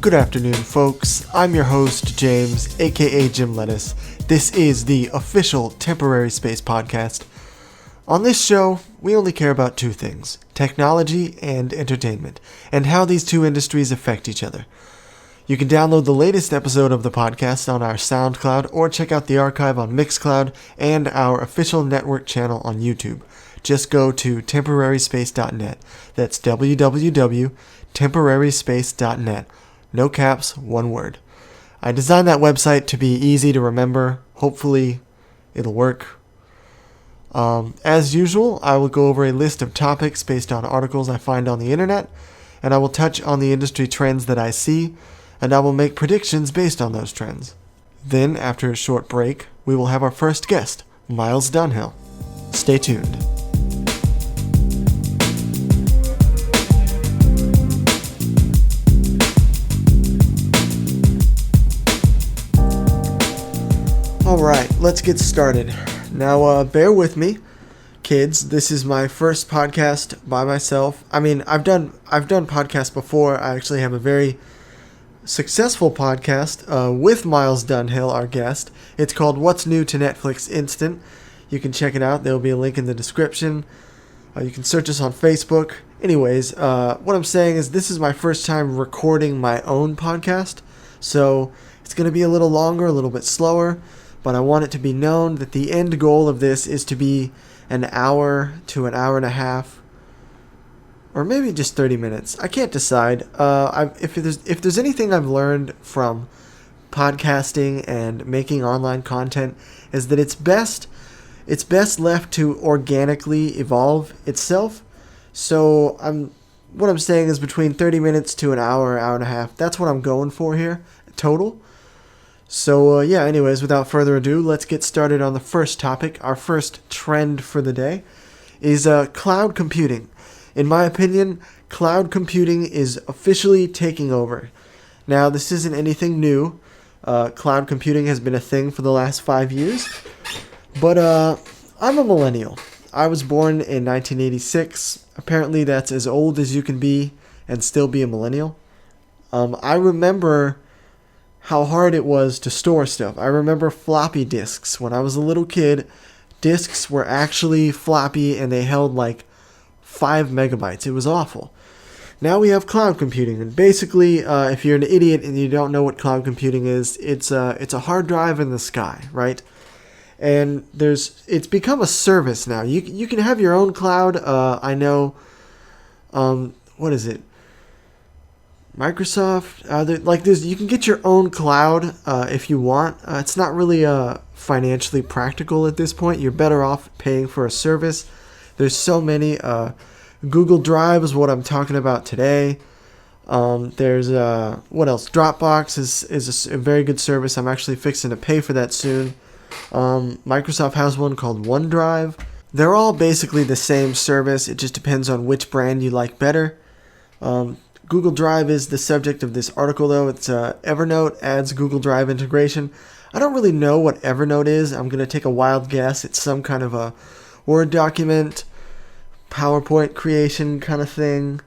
Good afternoon, folks. I'm your host, James, a.k.a. Jim Lettuce. This is the official Temporary Space podcast. On this show, we only care about two things, technology and entertainment, and how these two industries affect each other. You can download the latest episode of the podcast on our Soundcloud or check out the archive on Mixcloud and our official network channel on YouTube. Just go to temporaryspace.net. That's www.temporaryspace.net. No caps, one word. I designed that website to be easy to remember. Hopefully, it'll work. As usual, I will go over a list of topics based on articles I find on the internet, and I will touch on the industry trends that I see, and I will make predictions based on those trends. Then, after a short break, we will have our first guest, Myles Dunhill. Stay tuned. Alright, let's get started. Now, bear with me, kids. This is my first podcast by myself. I mean, I've done podcasts before. I actually have a very successful podcast with Myles Dunhill, our guest. It's called What's New to Netflix Instant. You can check it out. There will be a link in the description. You can search us on Facebook. Anyways, what I'm saying is this is my first time recording my own podcast, so it's going to be a little longer, a little bit slower. But I want it to be known that the end goal of this is to be an hour to an hour and a half, or maybe just 30 minutes. I can't decide. If there's anything I've learned from podcasting and making online content, is that it's best left to organically evolve itself. So what I'm saying is between 30 minutes to an hour, hour and a half. That's what I'm going for here, total. So, anyways, without further ado, let's get started on the first topic. Our first trend for the day is cloud computing. In my opinion, cloud computing is officially taking over. Now, this isn't anything new. Cloud computing has been a thing for the last 5 years. But I'm a millennial. I was born in 1986. Apparently, that's as old as you can be and still be a millennial. I remember how hard it was to store stuff. I remember floppy disks. When I was a little kid, disks were actually floppy and they held like 5 megabytes. It was awful. Now we have cloud computing, and basically, if you're an idiot and you don't know what cloud computing is, it's a hard drive in the sky, right? And it's become a service now. You can have your own cloud. I know, what is it? Microsoft, you can get your own cloud if you want. It's not really financially practical at this point. You're better off paying for a service. There's so many. Google Drive is what I'm talking about today. There's what else? Dropbox is a very good service. I'm actually fixing to pay for that soon. Microsoft has one called OneDrive. They're all basically the same service. It just depends on which brand you like better. Google Drive is the subject of this article, though. It's Evernote adds Google Drive integration. I don't really know what Evernote is. I'm going to take a wild guess. It's some kind of a Word document, PowerPoint creation kind of thing.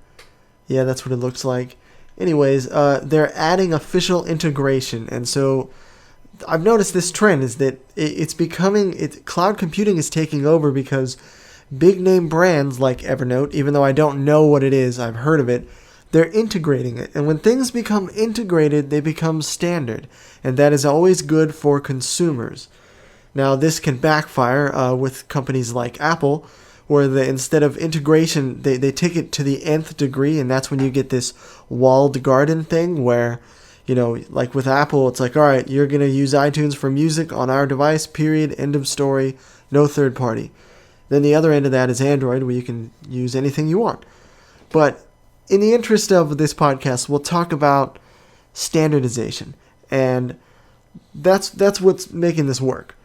Yeah, that's what it looks like. Anyways, they're adding official integration. And so I've noticed this trend is that cloud computing is taking over because big name brands like Evernote, even though I don't know what it is, I've heard of it, they're integrating it. And when things become integrated, they become standard. And that is always good for consumers. Now, this can backfire with companies like Apple, where instead of integration, they take it to the nth degree. And that's when you get this walled garden thing where, like with Apple, it's like, all right, you're going to use iTunes for music on our device, period, end of story, no third party. Then the other end of that is Android, where you can use anything you want. But in the interest of this podcast, we'll talk about standardization, and that's what's making this work.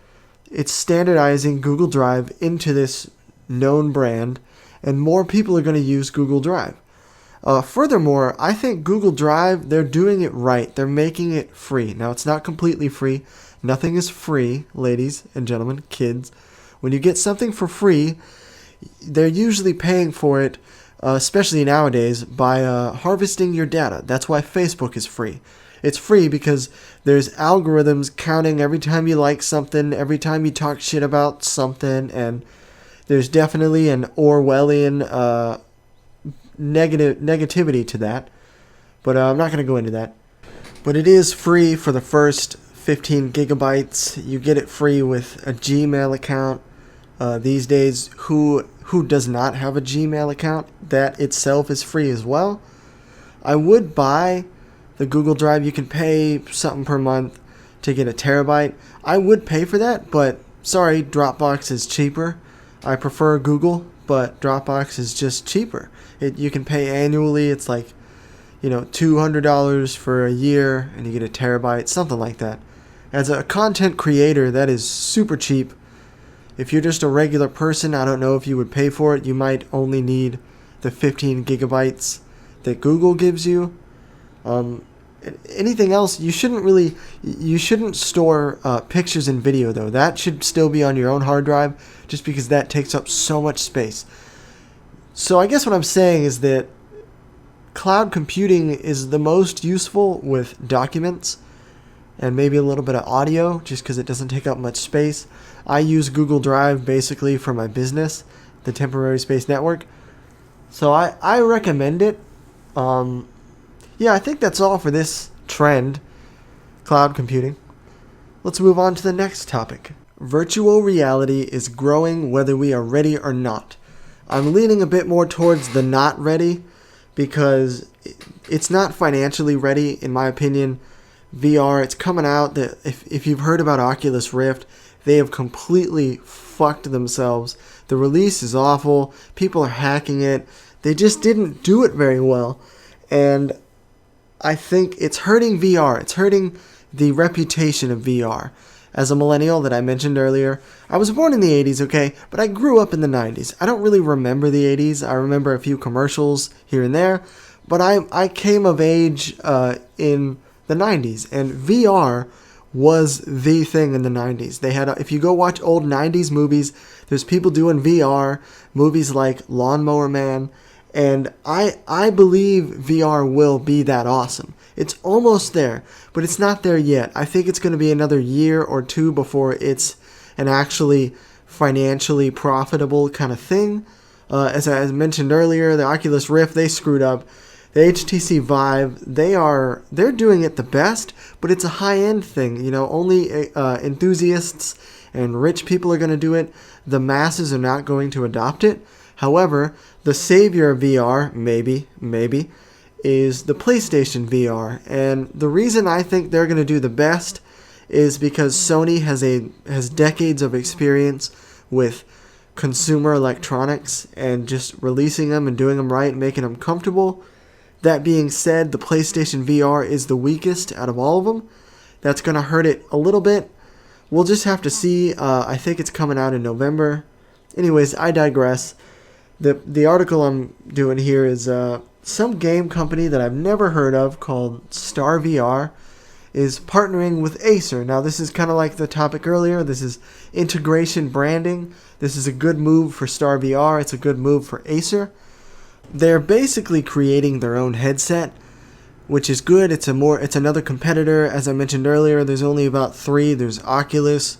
It's standardizing Google Drive into this known brand, and more people are going to use Google Drive. Furthermore, I think Google Drive, they're doing it right. They're making it free. Now, it's not completely free. Nothing is free, ladies and gentlemen, kids. When you get something for free, they're usually paying for it especially nowadays, by harvesting your data. That's why Facebook is free. It's free because there's algorithms counting every time you like something, every time you talk shit about something, and there's definitely an Orwellian negativity to that. But I'm not going to go into that. But it is free for the first 15 gigabytes. You get it free with a Gmail account. These days, who does not have a Gmail account? That itself is free as well. I would buy the Google Drive. You can pay something per month to get a terabyte. I would pay for that, but sorry, Dropbox is cheaper. I prefer Google, but Dropbox is just cheaper. You can pay annually. It's like, $200 for a year, and you get a terabyte, something like that. As a content creator, that is super cheap. If you're just a regular person, I don't know if you would pay for it. You might only need the 15 gigabytes that Google gives you. Anything else, you shouldn't store pictures and video, though. That should still be on your own hard drive, just because that takes up so much space. So I guess what I'm saying is that cloud computing is the most useful with documents and maybe a little bit of audio, just because it doesn't take up much space. I use Google Drive basically for my business, the Temporary Space Network. So I recommend it. I think that's all for this trend, cloud computing. Let's move on to the next topic. Virtual reality is growing whether we are ready or not. I'm leaning a bit more towards the not ready, because it's not financially ready, in my opinion. VR, it's coming out. That if you've heard about Oculus Rift, they have completely fucked themselves. The release is awful. People are hacking it. They just didn't do it very well. And I think it's hurting VR. It's hurting the reputation of VR. As a millennial that I mentioned earlier, I was born in the 80s, okay, but I grew up in the 90s. I don't really remember the 80s. I remember a few commercials here and there, but I came of age in the 90s, and VR was the thing in the 90s. They had, if you go watch old 90s movies, there's people doing VR, movies like Lawnmower Man, and I believe VR will be that awesome. It's almost there, but it's not there yet. I think it's going to be another year or two before it's an actually financially profitable kind of thing. As I mentioned earlier, the Oculus Rift, they screwed up. The HTC Vive, they're doing it the best, but it's a high-end thing. Only enthusiasts and rich people are going to do it. The masses are not going to adopt it. However, the savior of VR, maybe, is the PlayStation VR. And the reason I think they're going to do the best is because Sony has decades of experience with consumer electronics and just releasing them and doing them right and making them comfortable. That being said, the PlayStation VR is the weakest out of all of them. That's going to hurt it a little bit. We'll just have to see. I think it's coming out in November. Anyways, I digress. The article I'm doing here is some game company that I've never heard of called Star VR is partnering with Acer. Now, this is kind of like the topic earlier. This is integration branding. This is a good move for Star VR. It's a good move for Acer. They're basically creating their own headset, which is good. It's another competitor. As I mentioned earlier, there's only about 3. There's Oculus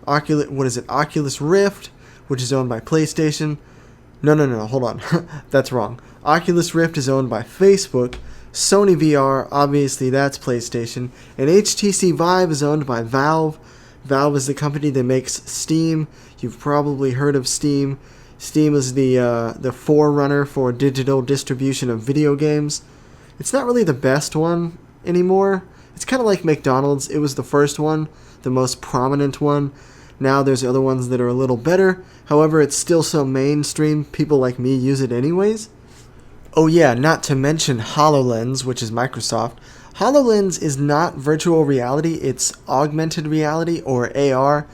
Rift, which is owned by PlayStation. No, hold on. That's wrong. Oculus Rift is owned by Facebook. Sony VR, obviously that's PlayStation. And HTC Vive is owned by Valve. Valve is the company that makes Steam. You've probably heard of Steam. Steam is the forerunner for digital distribution of video games. It's not really the best one anymore. It's kind of like McDonald's. It was the first one, the most prominent one. Now there's other ones that are a little better. However, it's still so mainstream, people like me use it anyways. Oh yeah, not to mention HoloLens, which is Microsoft. HoloLens is not virtual reality, it's augmented reality, or AR.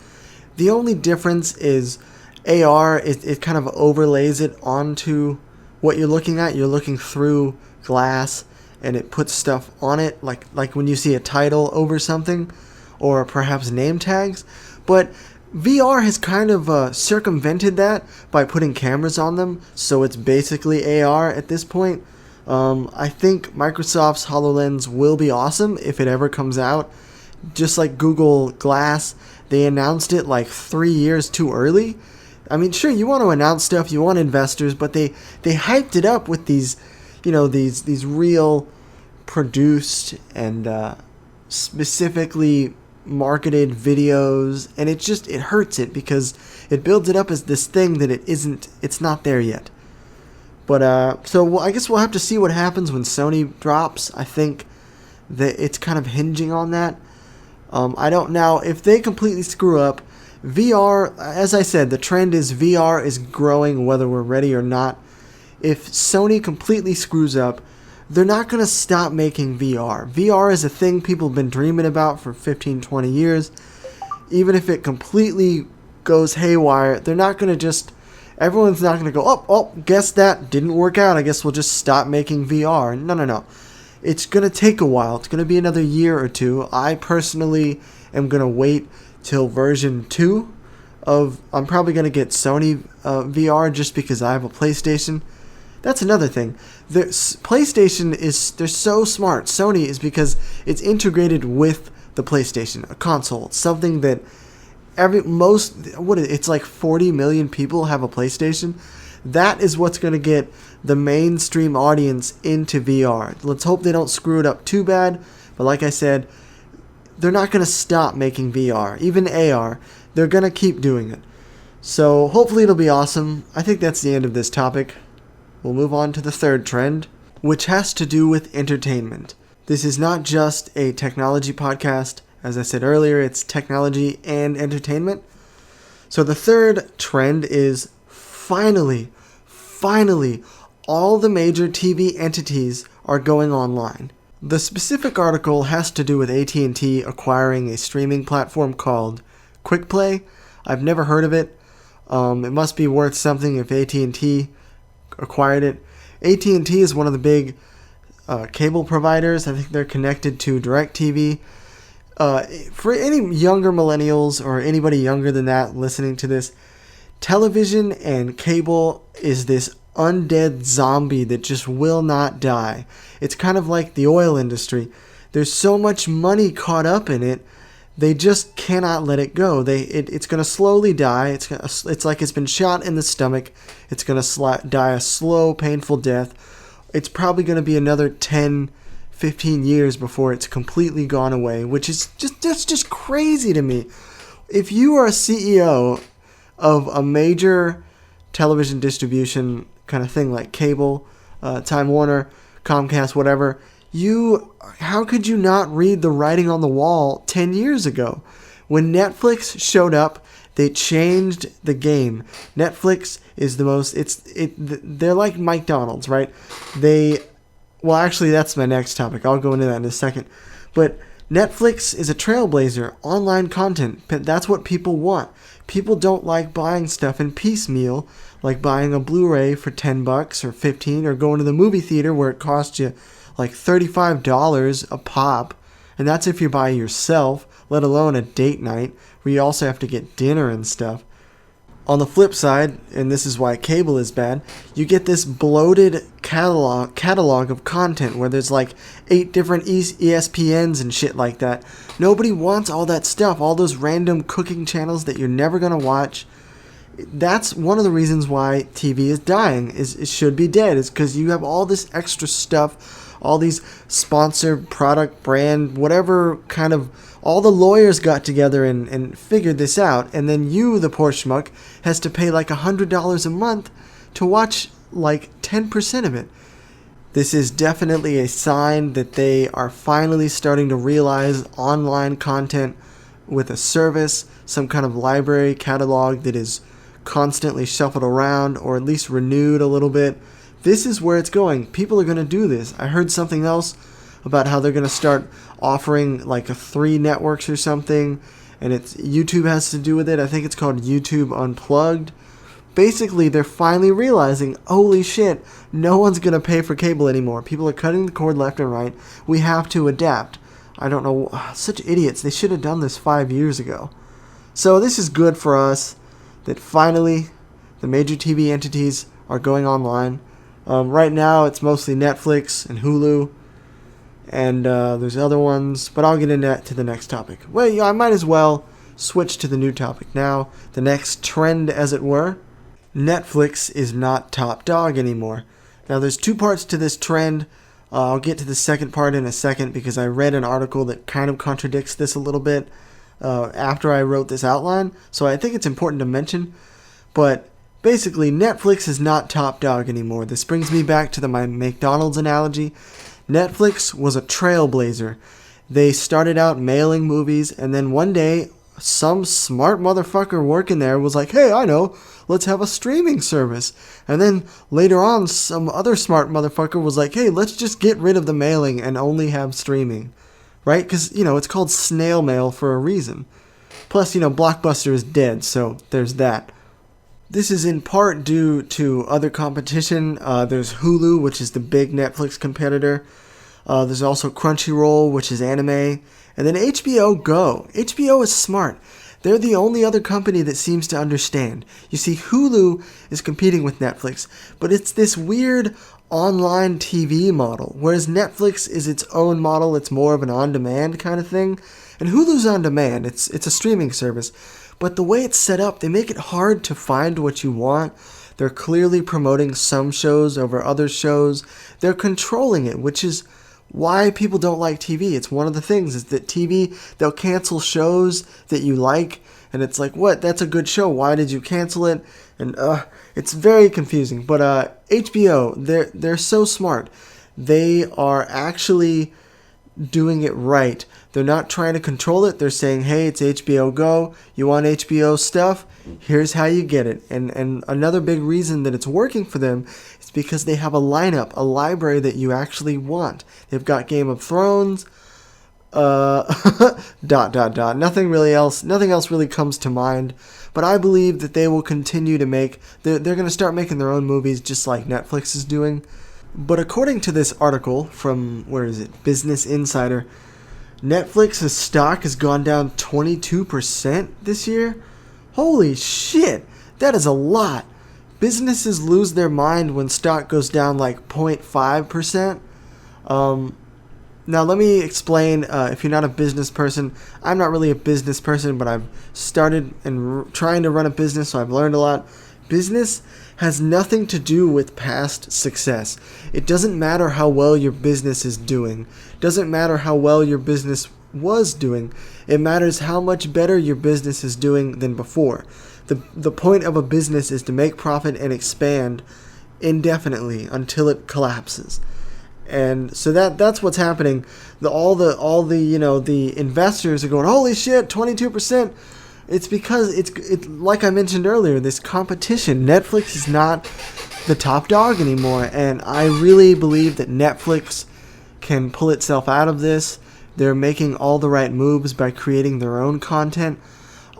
The only difference is AR, it kind of overlays it onto what you're looking at. You're looking through glass, and it puts stuff on it, like when you see a title over something, or perhaps name tags. But VR has kind of circumvented that by putting cameras on them, so it's basically AR at this point. I think Microsoft's HoloLens will be awesome if it ever comes out. Just like Google Glass, they announced it like 3 years too early. I mean, sure, you want to announce stuff, you want investors, but they hyped it up with these, these real produced and specifically marketed videos, and it hurts it because it builds it up as this thing that it's not there yet. But so I guess we'll have to see what happens when Sony drops. I think that it's kind of hinging on that. I don't know if they completely screw up. VR, as I said, the trend is VR is growing whether we're ready or not. If Sony completely screws up, they're not going to stop making VR. VR is a thing people have been dreaming about for 15, 20 years. Even if it completely goes haywire, they're not going to everyone's not going to go, oh, guess that didn't work out. I guess we'll just stop making VR. No. It's going to take a while. It's going to be another year or two. I personally am going to wait till version 2 I'm probably going to get Sony VR just because I have a PlayStation. That's another thing. The PlayStation they're so smart. Sony is because it's integrated with the PlayStation, a console, something that it's like 40 million people have a PlayStation. That is what's going to get the mainstream audience into VR. Let's hope they don't screw it up too bad. But like I said, they're not going to stop making VR, even AR. They're going to keep doing it. So hopefully it'll be awesome. I think that's the end of this topic. We'll move on to the third trend, which has to do with entertainment. This is not just a technology podcast. As I said earlier, it's technology and entertainment. So the third trend is finally, all the major TV entities are going online. The specific article has to do with AT&T acquiring a streaming platform called QuickPlay. I've never heard of it. It must be worth something if AT&T acquired it. AT&T is one of the big cable providers. I think they're connected to DirecTV. For any younger millennials or anybody younger than that listening to this, television and cable is this undead zombie that just will not die. It's kind of like the oil industry. There's so much money caught up in it, they just cannot let it go. It's going to slowly die. It's like it's been shot in the stomach. It's going to die a slow, painful death. It's probably going to be another 10, 15 years before it's completely gone away, which is just crazy to me. If you are a CEO of a major television distribution kind of thing like cable, Time Warner, Comcast, whatever, how could you not read the writing on the wall 10 years ago? When Netflix showed up, they changed the game. Netflix is they're like McDonald's, right? Well, actually, that's my next topic. I'll go into that in a second. But Netflix is a trailblazer, online content. That's what people want. People don't like buying stuff in piecemeal, like buying a Blu-ray for $10 or $15, or going to the movie theater where it costs you like $35 a pop. And that's if you buy yourself, let alone a date night, where you also have to get dinner and stuff. On the flip side, and this is why cable is bad, you get this bloated catalog of content where there's like 8 different ESPNs and shit like that. Nobody wants all that stuff, all those random cooking channels that you're never going to watch. That's one of the reasons why TV is dying, it should be dead, is because you have all this extra stuff, all these sponsored product, brand, whatever kind of, all the lawyers got together and figured this out, and then you, the poor schmuck, has to pay like $100 a month to watch like 10% of it. This is definitely a sign that they are finally starting to realize online content with a service, some kind of library catalog that is constantly shuffled around or at least renewed a little bit. This is where it's going. People are going to do this. I heard something else about how they're going to start offering like 3 networks or something, and YouTube has to do with it. I think it's called YouTube Unplugged. Basically, they're finally realizing, holy shit, no one's going to pay for cable anymore. People are cutting the cord left and right. We have to adapt. I don't know, such idiots. They should have done this 5 years ago. So this is good for us that finally the major TV entities are going online. Right now it's mostly Netflix and Hulu, and there's other ones, but I'll get into that to the next topic. Well, yeah, I might as well switch to the new topic now, the next trend as it were. Netflix is not top dog anymore. Now there's two parts to this trend. I'll get to the second part in a second because I read an article that kind of contradicts this a little bit after I wrote this outline, so I think it's important to mention. But basically, Netflix is not top dog anymore. This brings me back to my McDonald's analogy. Netflix was a trailblazer. They started out mailing movies, and then one day, some smart motherfucker working there was like, hey, I know, let's have a streaming service. And then later on, some other smart motherfucker was like, hey, let's just get rid of the mailing and only have streaming. Right? Because, it's called snail mail for a reason. Plus, Blockbuster is dead, so there's that. This is in part due to other competition. There's Hulu, which is the big Netflix competitor. There's also Crunchyroll, which is anime. And then HBO Go. HBO is smart. They're the only other company that seems to understand. You see, Hulu is competing with Netflix, but it's this weird online TV model, whereas Netflix is its own model. It's more of an on-demand kind of thing. And Hulu's on demand. It's a streaming service. But the way it's set up, they make it hard to find what you want. They're clearly promoting some shows over other shows. They're controlling it, which is why people don't like TV. It's one of the things is that TV, they'll cancel shows that you like, and it's like, what? That's a good show. Why did you cancel it? And it's very confusing. But HBO, they're so smart. They are actually doing it right. They're not trying to control it. They're saying, hey, it's HBO Go. You want HBO stuff? Here's how you get it. And another big reason that it's working for them is because they have a lineup, a library that you actually want. They've got Game of Thrones, ... Nothing else really comes to mind. But I believe that they will continue to make, they're going to start making their own movies just like Netflix is doing. But according to this article from, Business Insider, Netflix's stock has gone down 22% this year? Holy shit, that is a lot. Businesses lose their mind when stock goes down like 0.5%. Now let me explain, if you're not a business person, I'm not really a business person, but I've started and trying to run a business, so I've learned a lot. Business has nothing to do with past success. It doesn't matter how well your business is doing. It doesn't matter how well your business was doing. It matters how much better your business is doing than before. The point of a business is to make profit and expand indefinitely until it collapses. And so that's what's happening. All the investors are going, holy shit, 22%. It's because it's like I mentioned earlier, this competition. Netflix is not the top dog anymore, and I really believe that Netflix can pull itself out of this. They're making all the right moves by creating their own content.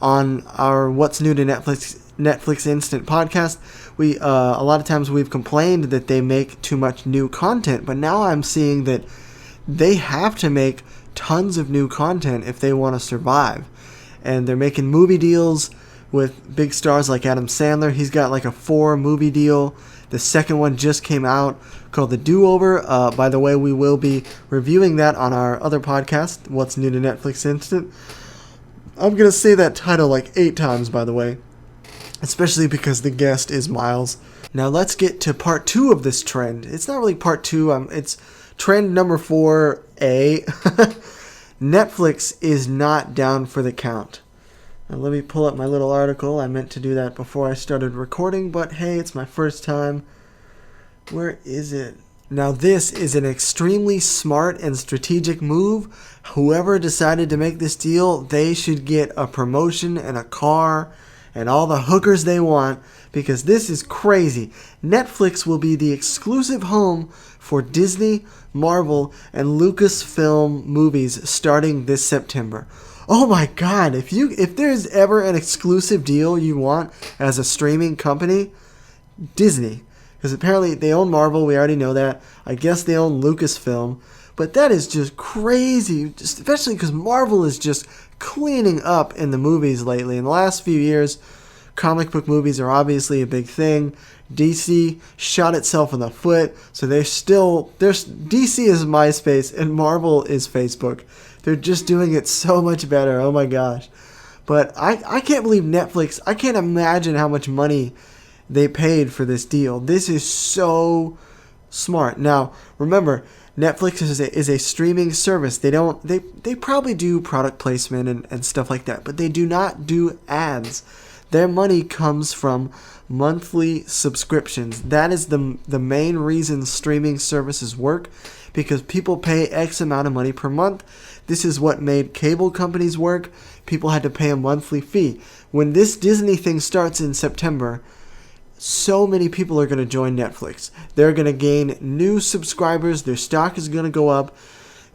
On our What's New to Netflix Instant podcast, we a lot of times we've complained that they make too much new content, but now I'm seeing that they have to make tons of new content if they want to survive. And they're making movie deals with big stars like Adam Sandler. He's got like a 4-movie deal. The second one just came out called The Do-Over. By the way, we will be reviewing that on our other podcast, What's New to Netflix Instant. I'm going to say that title like 8 times, by the way, especially because the guest is Myles. Now let's get to part 2 of this trend. It's not really part 2. It's trend number 4A. Netflix is not down for the count. Now let me pull up my little article. I meant to do that before I started recording, but hey, it's my first time. Where is it? Now this is an extremely smart and strategic move. Whoever decided to make this deal, they should get a promotion and a car and all the hookers they want, because this is crazy. Netflix will be the exclusive home for Disney, Marvel, and Lucasfilm movies starting this September. Oh my god, if there's ever an exclusive deal you want as a streaming company, Disney. Because apparently they own Marvel, we already know that. I guess they own Lucasfilm. But that is just crazy, especially because Marvel is just cleaning up in the movies lately. In the last few years, comic book movies are obviously a big thing. DC shot itself in the foot, so DC is MySpace and Marvel is Facebook. They're just doing it so much better. Oh my gosh. But I can't believe Netflix, I can't imagine how much money they paid for this deal. This is so smart. Now, remember, Netflix is a streaming service. They probably do product placement and stuff like that, but they do not do ads. Their money comes from monthly subscriptions. That is the main reason streaming services work, because people pay X amount of money per month. This is what made cable companies work. People had to pay a monthly fee. When this Disney thing starts in September, so many people are going to join Netflix. They're going to gain new subscribers. Their stock is going to go up.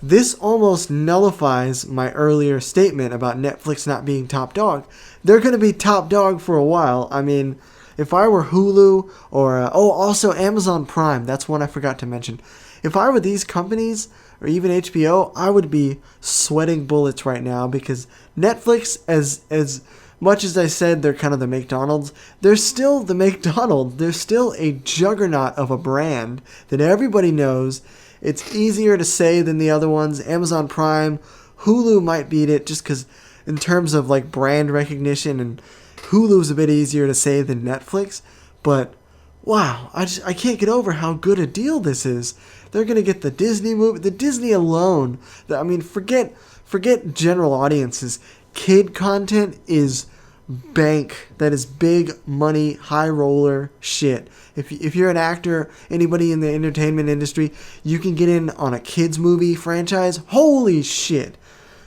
This almost nullifies my earlier statement about Netflix not being top dog. They're going to be top dog for a while. I mean, if I were Hulu or, also Amazon Prime, that's one I forgot to mention. If I were these companies, or even HBO, I would be sweating bullets right now, because Netflix, as much as I said they're kind of the McDonald's, they're still the McDonald's. They're still a juggernaut of a brand that everybody knows. It's easier to say than the other ones. Amazon Prime, Hulu might beat it just because in terms of like brand recognition, and Hulu's a bit easier to say than Netflix. But wow, I can't get over how good a deal this is. They're going to get the Disney movie, the Disney alone. Forget general audiences. Kid content is bank. That is big money, high roller shit. If you're an actor, anybody in the entertainment industry, you can get in on a kids movie franchise. Holy shit.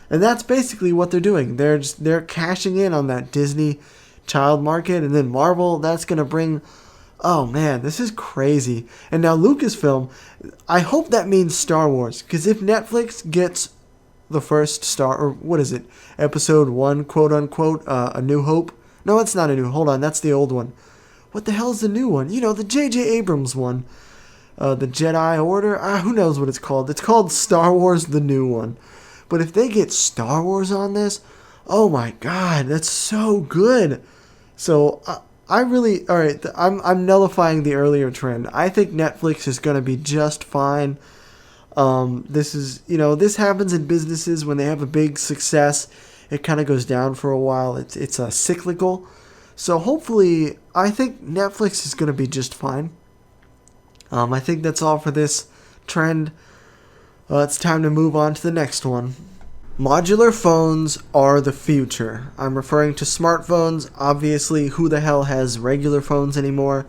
And that's basically what they're doing. They're cashing in on that Disney child market, and then Marvel, that's going to bring... Oh man, this is crazy. And now Lucasfilm, I hope that means Star Wars, because if Netflix gets the first episode 1, quote unquote, A New Hope. No, it's not a new, hold on, that's the old one. What the hell's the new one? The J.J. Abrams one. The Jedi Order? Who knows what it's called. It's called Star Wars, the new one. But if they get Star Wars on this, oh my god, that's so good. So, I'm nullifying the earlier trend. I think Netflix is going to be just fine. This happens in businesses when they have a big success. It kind of goes down for a while. It's cyclical. So hopefully, I think Netflix is going to be just fine. I think that's all for this trend. It's time to move on to the next one. Modular phones are the future. I'm referring to smartphones. Obviously, who the hell has regular phones anymore?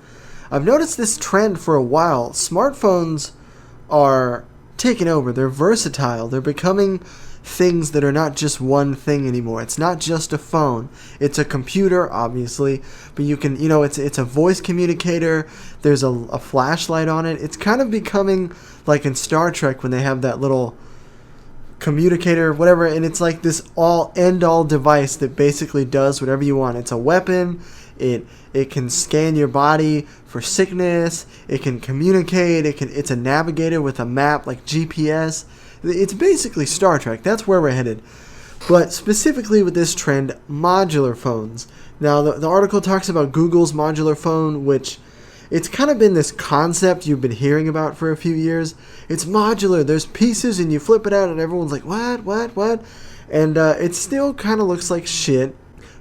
I've noticed this trend for a while. Smartphones are taking over. They're versatile. They're becoming things that are not just one thing anymore. It's not just a phone. It's a computer, obviously, but you can, it's a voice communicator. There's a flashlight on it. It's kind of becoming like in Star Trek when they have that little communicator, whatever, and it's like this end-all device that basically does whatever you want. It's a weapon. It can scan your body for sickness. It can communicate. It's a navigator with a map like GPS. It's basically Star Trek. That's where we're headed. But specifically with this trend, modular phones. Now, the article talks about Google's modular phone, which it's kind of been this concept you've been hearing about for a few years. It's modular. There's pieces and you flip it out and everyone's like, what? And it still kind of looks like shit.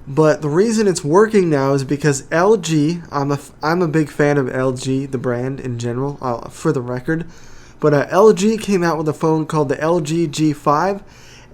But the reason it's working now is because LG, I'm a big fan of LG, the brand in general, for the record. But LG came out with a phone called the LG G5,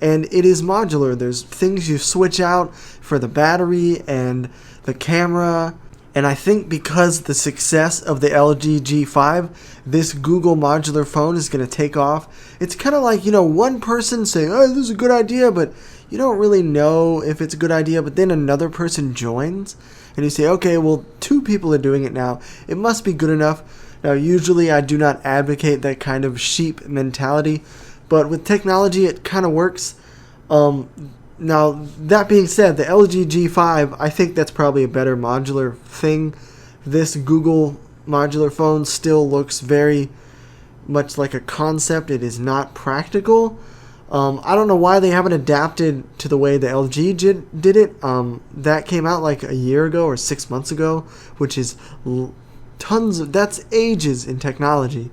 and it is modular. There's things you switch out for the battery and the camera. And I think because the success of the LG G5, this Google modular phone is going to take off. It's kind of like, one person saying, oh, this is a good idea, but you don't really know if it's a good idea, but then another person joins, and you say, okay, well, 2 people are doing it now. It must be good enough. Now, usually I do not advocate that kind of sheep mentality, but with technology, it kind of works. Now, that being said, the LG G5, I think that's probably a better modular thing. This Google modular phone still looks very much like a concept. It is not practical. I don't know why they haven't adapted to the way the LG did it. That came out like a year ago or 6 months ago, which is that's ages in technology.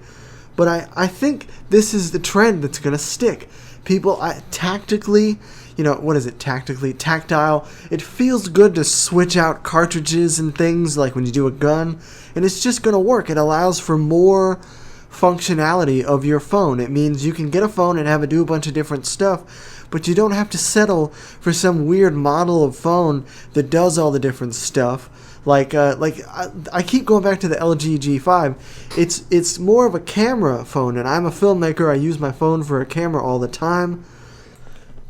But I think this is the trend that's going to stick. People, tactically, what is it? Tactile. It feels good to switch out cartridges and things like when you do a gun. And it's just going to work. It allows for more functionality of your phone. It means you can get a phone and have it do a bunch of different stuff, but you don't have to settle for some weird model of phone that does all the different stuff. I keep going back to the LG G5. It's more of a camera phone, and I'm a filmmaker. I use my phone for a camera all the time.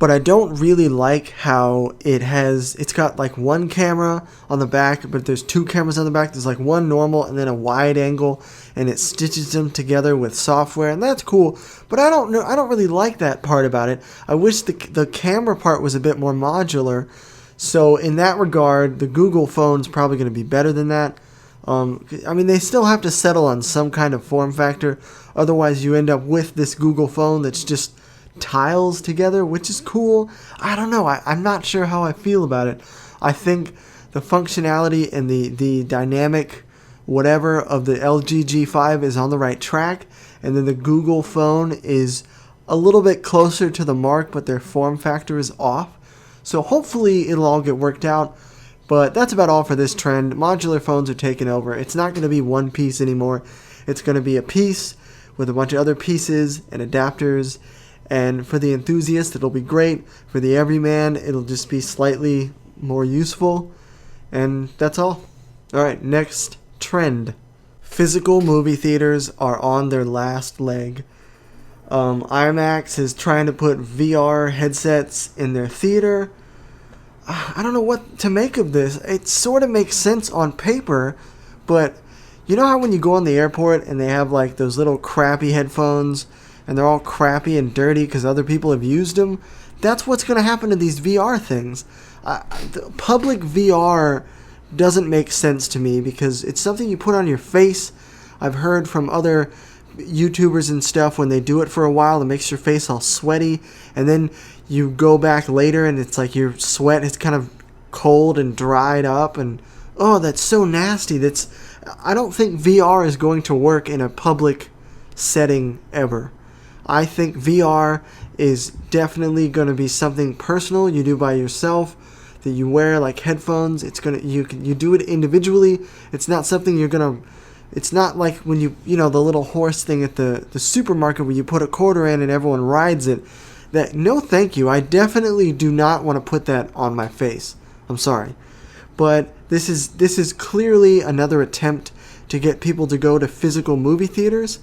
But I don't really like how it's got like one camera on the back, but there's two cameras on the back. There's like one normal and then a wide angle, and it stitches them together with software, and that's cool. But I don't really like that part about it. I wish the camera part was a bit more modular. So in that regard, the Google phone's probably going to be better than that. They still have to settle on some kind of form factor. Otherwise, you end up with this Google phone that's just tiles together, which is cool. I don't know. I'm not sure how I feel about it. I think the functionality and the dynamic whatever of the LG G5 is on the right track, and then the Google phone is a little bit closer to the mark, but their form factor is off. So hopefully it'll all get worked out. But that's about all for this trend. Modular phones are taking over. It's not going to be one piece anymore. It's going to be a piece with a bunch of other pieces and adapters. And for the enthusiast, it'll be great. For the everyman, it'll just be slightly more useful. And that's all. Alright, next trend. Physical movie theaters are on their last leg. IMAX is trying to put VR headsets in their theater. I don't know what to make of this. It sort of makes sense on paper, but you know how when you go on the airport and they have like those little crappy headphones and they're all crappy and dirty because other people have used them? That's what's going to happen to these VR things. The public VR doesn't make sense to me because it's something you put on your face. I've heard from other YouTubers and stuff, when they do it for a while, it makes your face all sweaty, and then you go back later and it's like your sweat is kind of cold and dried up, and oh, that's so nasty. I don't think VR is going to work in a public setting ever. I think VR is definitely going to be something personal you do by yourself, that you wear like headphones. You do it individually. It's not something it's not like when the little horse thing at the supermarket where you put a quarter in and everyone rides it. No thank you. I definitely do not want to put that on my face. I'm sorry. But this is clearly another attempt to get people to go to physical movie theaters.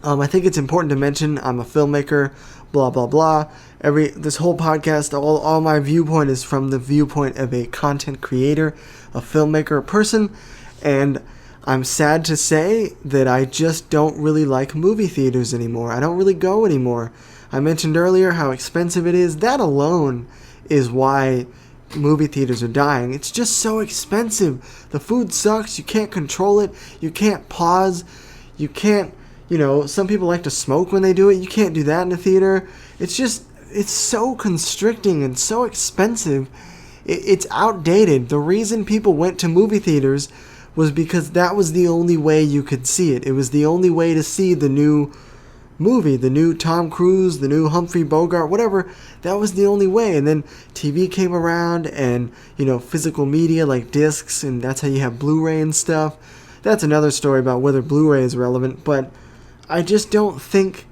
I think it's important to mention I'm a filmmaker, blah, blah, blah. This whole podcast, all my viewpoint is from the viewpoint of a content creator, a filmmaker, a person, and I'm sad to say that I just don't really like movie theaters anymore. I don't really go anymore. I mentioned earlier how expensive it is. That alone is why movie theaters are dying. It's just so expensive. The food sucks. You can't control it. You can't pause. You can't, some people like to smoke when they do it. You can't do that in a theater. It's so constricting and so expensive. It's outdated. The reason people went to movie theaters was because that was the only way you could see it. It was the only way to see the new movie, the new Tom Cruise, the new Humphrey Bogart, whatever. That was the only way. And then TV came around and, physical media like discs, and that's how you have Blu-ray and stuff. That's another story about whether Blu-ray is relevant, but I just don't think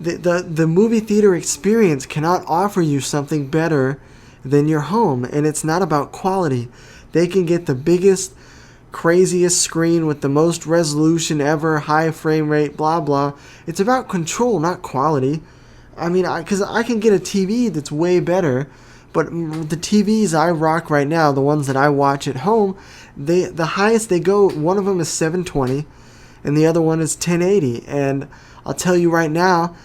the movie theater experience cannot offer you something better than your home, and it's not about quality. They can get the biggest, craziest screen with the most resolution ever, high frame rate, blah blah. It's about control, not quality. Because I can get a TV that's way better, but the TVs I rock right now, the ones that I watch at home, the highest they go, one of them is 720 and the other one is 1080, and I'll tell you right now,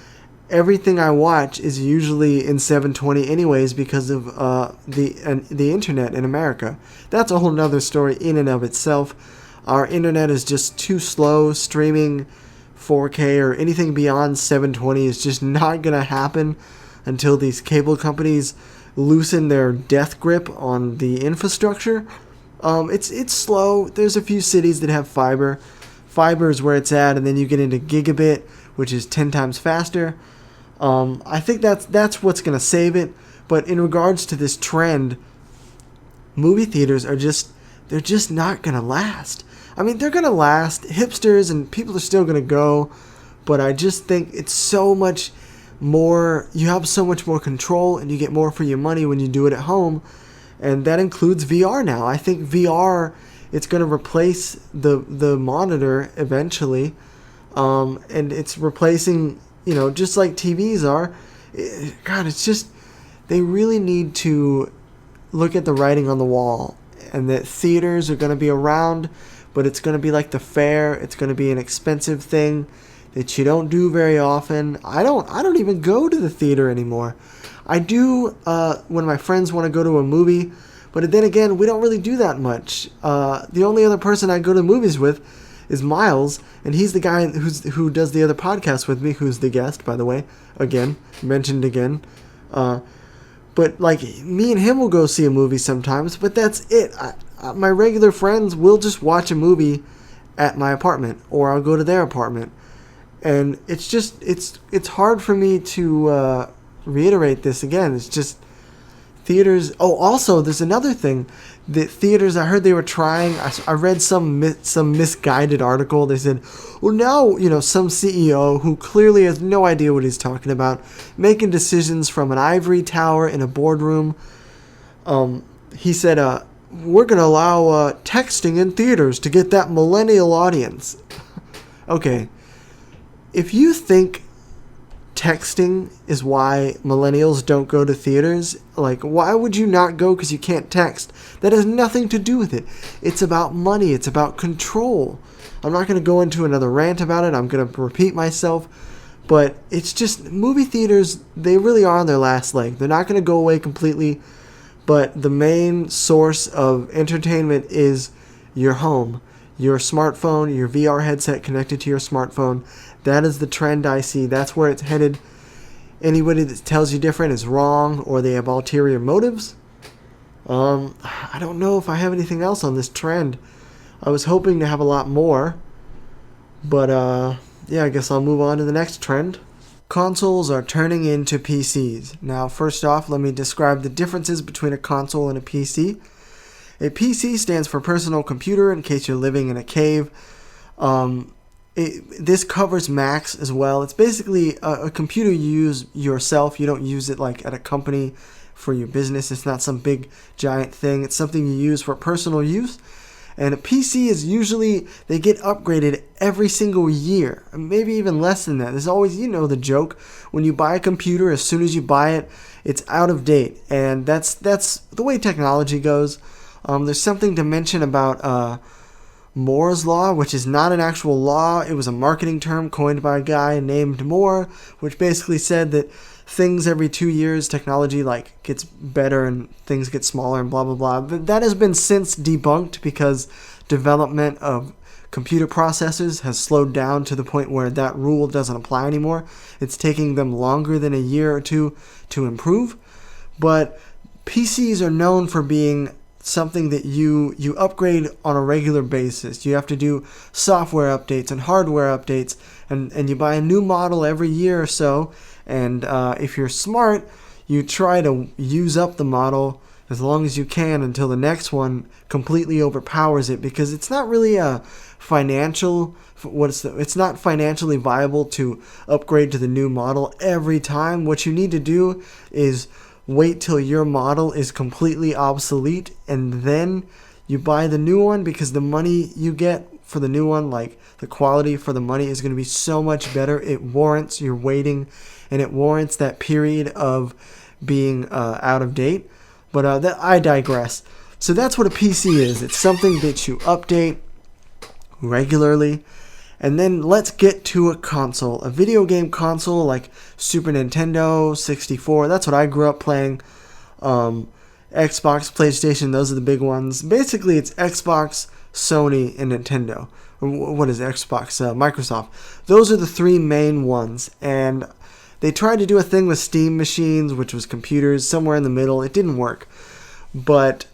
everything I watch is usually in 720 anyways because of the internet in America. That's a whole nother story in and of itself. Our internet is just too slow. Streaming 4K or anything beyond 720 is just not going to happen until these cable companies loosen their death grip on the infrastructure. It's slow. There's a few cities that have fiber. Fiber is where it's at, and then you get into gigabit, which is 10 times faster. I think that's what's going to save it. But in regards to this trend, movie theaters they're just not going to last. I mean, they're going to last. Hipsters and people are still going to go, but I just think it's so much more, you have so much more control and you get more for your money when you do it at home. And that includes VR now. I think VR, it's going to replace the monitor eventually. And it's replacing, just like TVs are. God, it's just, they really need to look at the writing on the wall. And that theaters are going to be around, but it's going to be like the fair. It's going to be an expensive thing that you don't do very often. I don't even go to the theater anymore. I do when my friends want to go to a movie, but then again, we don't really do that much. The only other person I go to movies with is Myles, and he's the guy who does the other podcast with me, who's the guest, by the way. Again, mentioned again. But like, me and him will go see a movie sometimes, but that's it. My regular friends will just watch a movie at my apartment, or I'll go to their apartment. And it's just, it's hard for me to reiterate this again. It's just theaters. Oh, also, there's another thing. The theaters, I heard they were trying, I read some misguided article. They said, well, now, some CEO who clearly has no idea what he's talking about, making decisions from an ivory tower in a boardroom. He said, we're going to allow texting in theaters to get that millennial audience. Okay. If you think texting is why millennials don't go to theaters, like, why would you not go because you can't text? That has nothing to do with it. It's about money. It's about control. I'm not going to go into another rant about it. I'm going to repeat myself. But it's just, movie theaters, they really are on their last leg. They're not going to go away completely. But the main source of entertainment is your home, your smartphone, your VR headset connected to your smartphone. That is the trend I see. That's where it's headed. Anybody that tells you different is wrong, or they have ulterior motives. I don't know if I have anything else on this trend. I was hoping to have a lot more. But, yeah, I guess I'll move on to the next trend. Consoles are turning into PCs. Now, first off, let me describe the differences between a console and a PC. A PC stands for personal computer, in case you're living in a cave. This covers Macs as well. It's basically a computer you use yourself. You don't use it like at a company for your business. It's not some big giant thing. It's something you use for personal use. And a PC is usually, they get upgraded every single year, maybe even less than that. There's always, the joke, when you buy a computer, as soon as you buy it, it's out of date. And that's the way technology goes. There's something to mention about Moore's Law, which is not an actual law. It was a marketing term coined by a guy named Moore, which basically said that things every 2 years, technology gets better and things get smaller and blah, blah, blah. But that has been since debunked because development of computer processors has slowed down to the point where that rule doesn't apply anymore. It's taking them longer than a year or two to improve. But PCs are known for being something that you upgrade on a regular basis. You have to do software updates and hardware updates, and you buy a new model every year or so. And if you're smart, you try to use up the model as long as you can until the next one completely overpowers it, because it's not really it's not financially viable to upgrade to the new model every time. What you need to do is wait till your model is completely obsolete, and then you buy the new one, because the money you get for the new one, the quality for the money, is going to be so much better. It warrants your waiting, and it warrants that period of being out of date. But I digress. So that's what a PC is. It's something that you update regularly. And then let's get to a console. A video game console like Super Nintendo, 64. That's what I grew up playing. Xbox, PlayStation, those are the big ones. Basically, it's Xbox, Sony, and Nintendo. what is it, Xbox, Microsoft. Those are the three main ones, and they tried to do a thing with Steam machines, which was computers, somewhere in the middle. It didn't work. But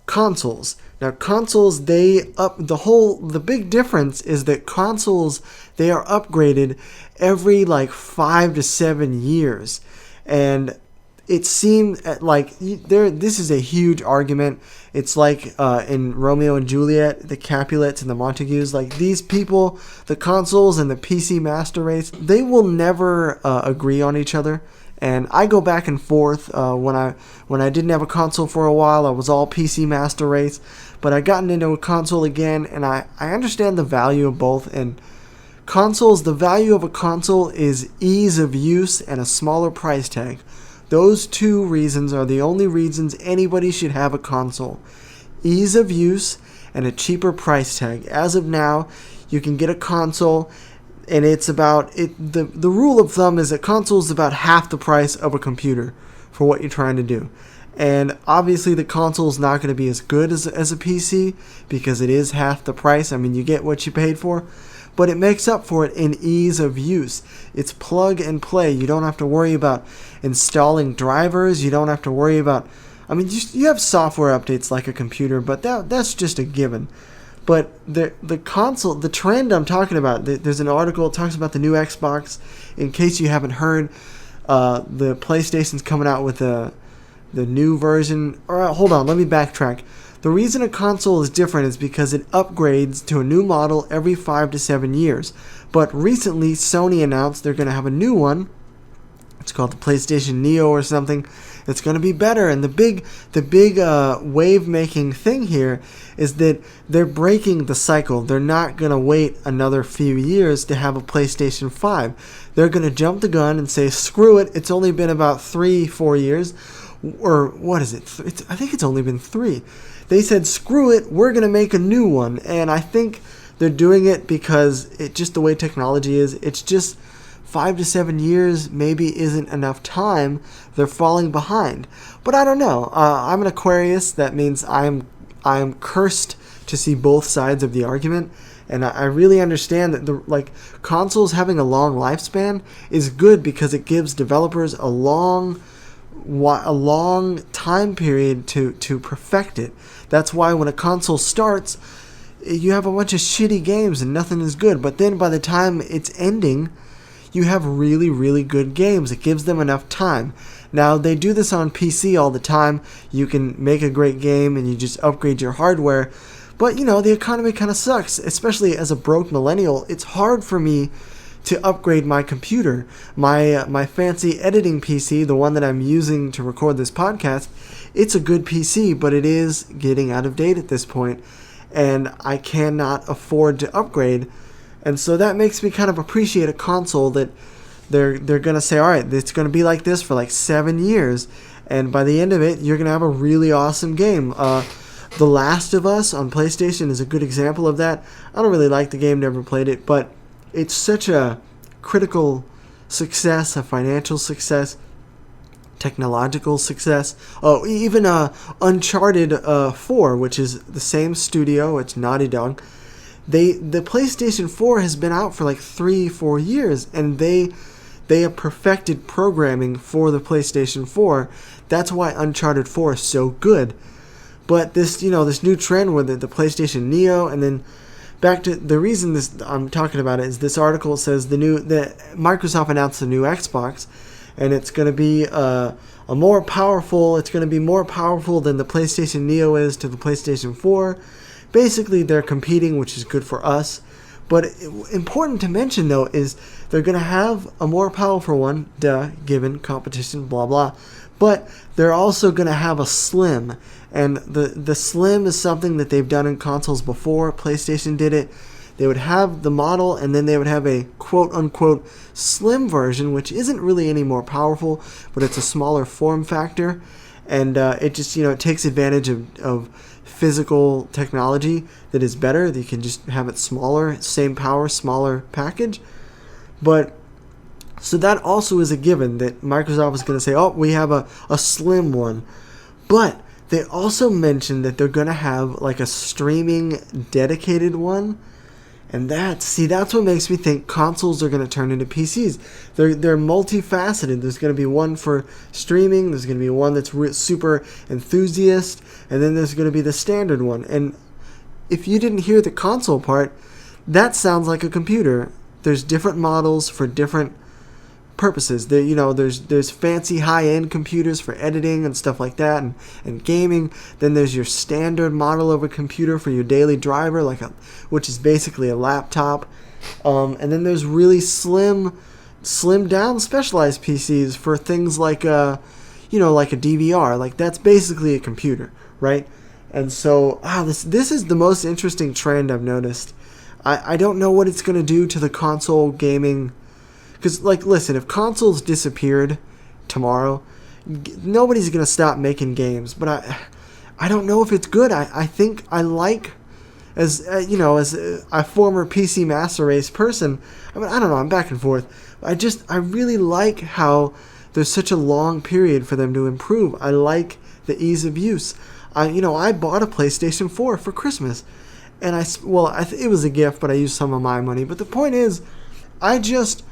consoles. Now consoles, the big difference is that consoles, they are upgraded every like 5 to 7 years. And it seemed like this is a huge argument. It's like in Romeo and Juliet, the Capulets and the Montagues. Like these people, the consoles and the PC master race, they will never agree on each other. And I go back and forth. When I didn't have a console for a while, I was all PC master race. But I gotten into a console again, and I understand the value of both. And consoles, the value of a console is ease of use and a smaller price tag. Those two reasons are the only reasons anybody should have a console. Ease of use and a cheaper price tag. As of now, you can get a console, and it's about the rule of thumb is that console is about half the price of a computer for what you're trying to do. And obviously the console is not going to be as good as a PC because it is half the price. I mean, you get what you paid for. But it makes up for it in ease of use. It's plug and play. You don't have to worry about installing drivers. You don't have to worry about... I mean, you have software updates like a computer, but that's just a given. But the console, the trend I'm talking about, there's an article that talks about the new Xbox. In case you haven't heard, the PlayStation's coming out with the new version. Hold on, let me backtrack. The reason a console is different is because it upgrades to a new model every 5 to 7 years. But recently, Sony announced they're going to have a new one. It's called the PlayStation Neo or something. It's going to be better. And the big wave-making thing here is that they're breaking the cycle. They're not going to wait another few years to have a PlayStation 5. They're going to jump the gun and say, screw it. It's only been about 3-4 years. Or what is it? I think it's only been 3. They said, screw it, we're going to make a new one. And I think they're doing it because it's just the way technology is. It's just 5 to 7 years maybe isn't enough time. They're falling behind. But I don't know. I'm an Aquarius. That means I'm cursed to see both sides of the argument. And I really understand that consoles having a long lifespan is good because it gives developers a long time period to perfect it. That's why when a console starts, you have a bunch of shitty games and nothing is good. But then by the time it's ending, you have really, really good games. It gives them enough time. Now, they do this on PC all the time. You can make a great game and you just upgrade your hardware. But, the economy kind of sucks, especially as a broke millennial. It's hard for me to upgrade my computer. My fancy editing PC, the one that I'm using to record this podcast, it's a good PC, but it is getting out of date at this point, and I cannot afford to upgrade. And so that makes me kind of appreciate a console that they're going to say, all right, it's going to be like this for like 7 years, and by the end of it, you're going to have a really awesome game. The Last of Us on PlayStation is a good example of that. I don't really like the game, never played it, but it's such a critical success, a financial success, technological success. Oh, even Uncharted 4, which is the same studio, it's Naughty Dog. The PlayStation 4 has been out for like 3-4 years, and they have perfected programming for the PlayStation 4. That's why Uncharted 4 is so good. But this new trend with the PlayStation Neo, and then back to the reason I'm talking about it is this article says Microsoft announced the new Xbox, and it's going to be more powerful. It's going to be more powerful than the PlayStation Neo is to the PlayStation 4. Basically, they're competing, which is good for us. But important to mention, though, is they're going to have a more powerful one, given competition, blah, blah. But they're also going to have a Slim. And the Slim is something that they've done in consoles before. PlayStation did it. They would have the model, and then they would have a quote-unquote slim version, which isn't really any more powerful, but it's a smaller form factor. And it just, it takes advantage of physical technology that is better. You can just have it smaller, same power, smaller package. But so that also is a given that Microsoft is going to say, oh, we have a slim one. But they also mentioned that they're going to have like a streaming dedicated one. And that's what makes me think consoles are going to turn into PCs. They're multifaceted. There's going to be one for streaming. There's going to be one that's super enthusiast. And then there's going to be the standard one. And if you didn't hear the console part, that sounds like a computer. There's different models for different purposes. There's fancy high-end computers for editing and stuff like that, and gaming. Then there's your standard model of a computer for your daily driver, which is basically a laptop. And then there's really slim down specialized PCs for things like like a DVR. Like that's basically a computer, right? And so this is the most interesting trend I've noticed. I don't know what it's going to do to the console gaming. Because, listen, if consoles disappeared tomorrow, nobody's going to stop making games. But I don't know if it's good. I think I like, as a former PC Master Race person, I don't know, I'm back and forth. I really like how there's such a long period for them to improve. I like the ease of use. I bought a PlayStation 4 for Christmas. And it was a gift, but I used some of my money. But the point is, I just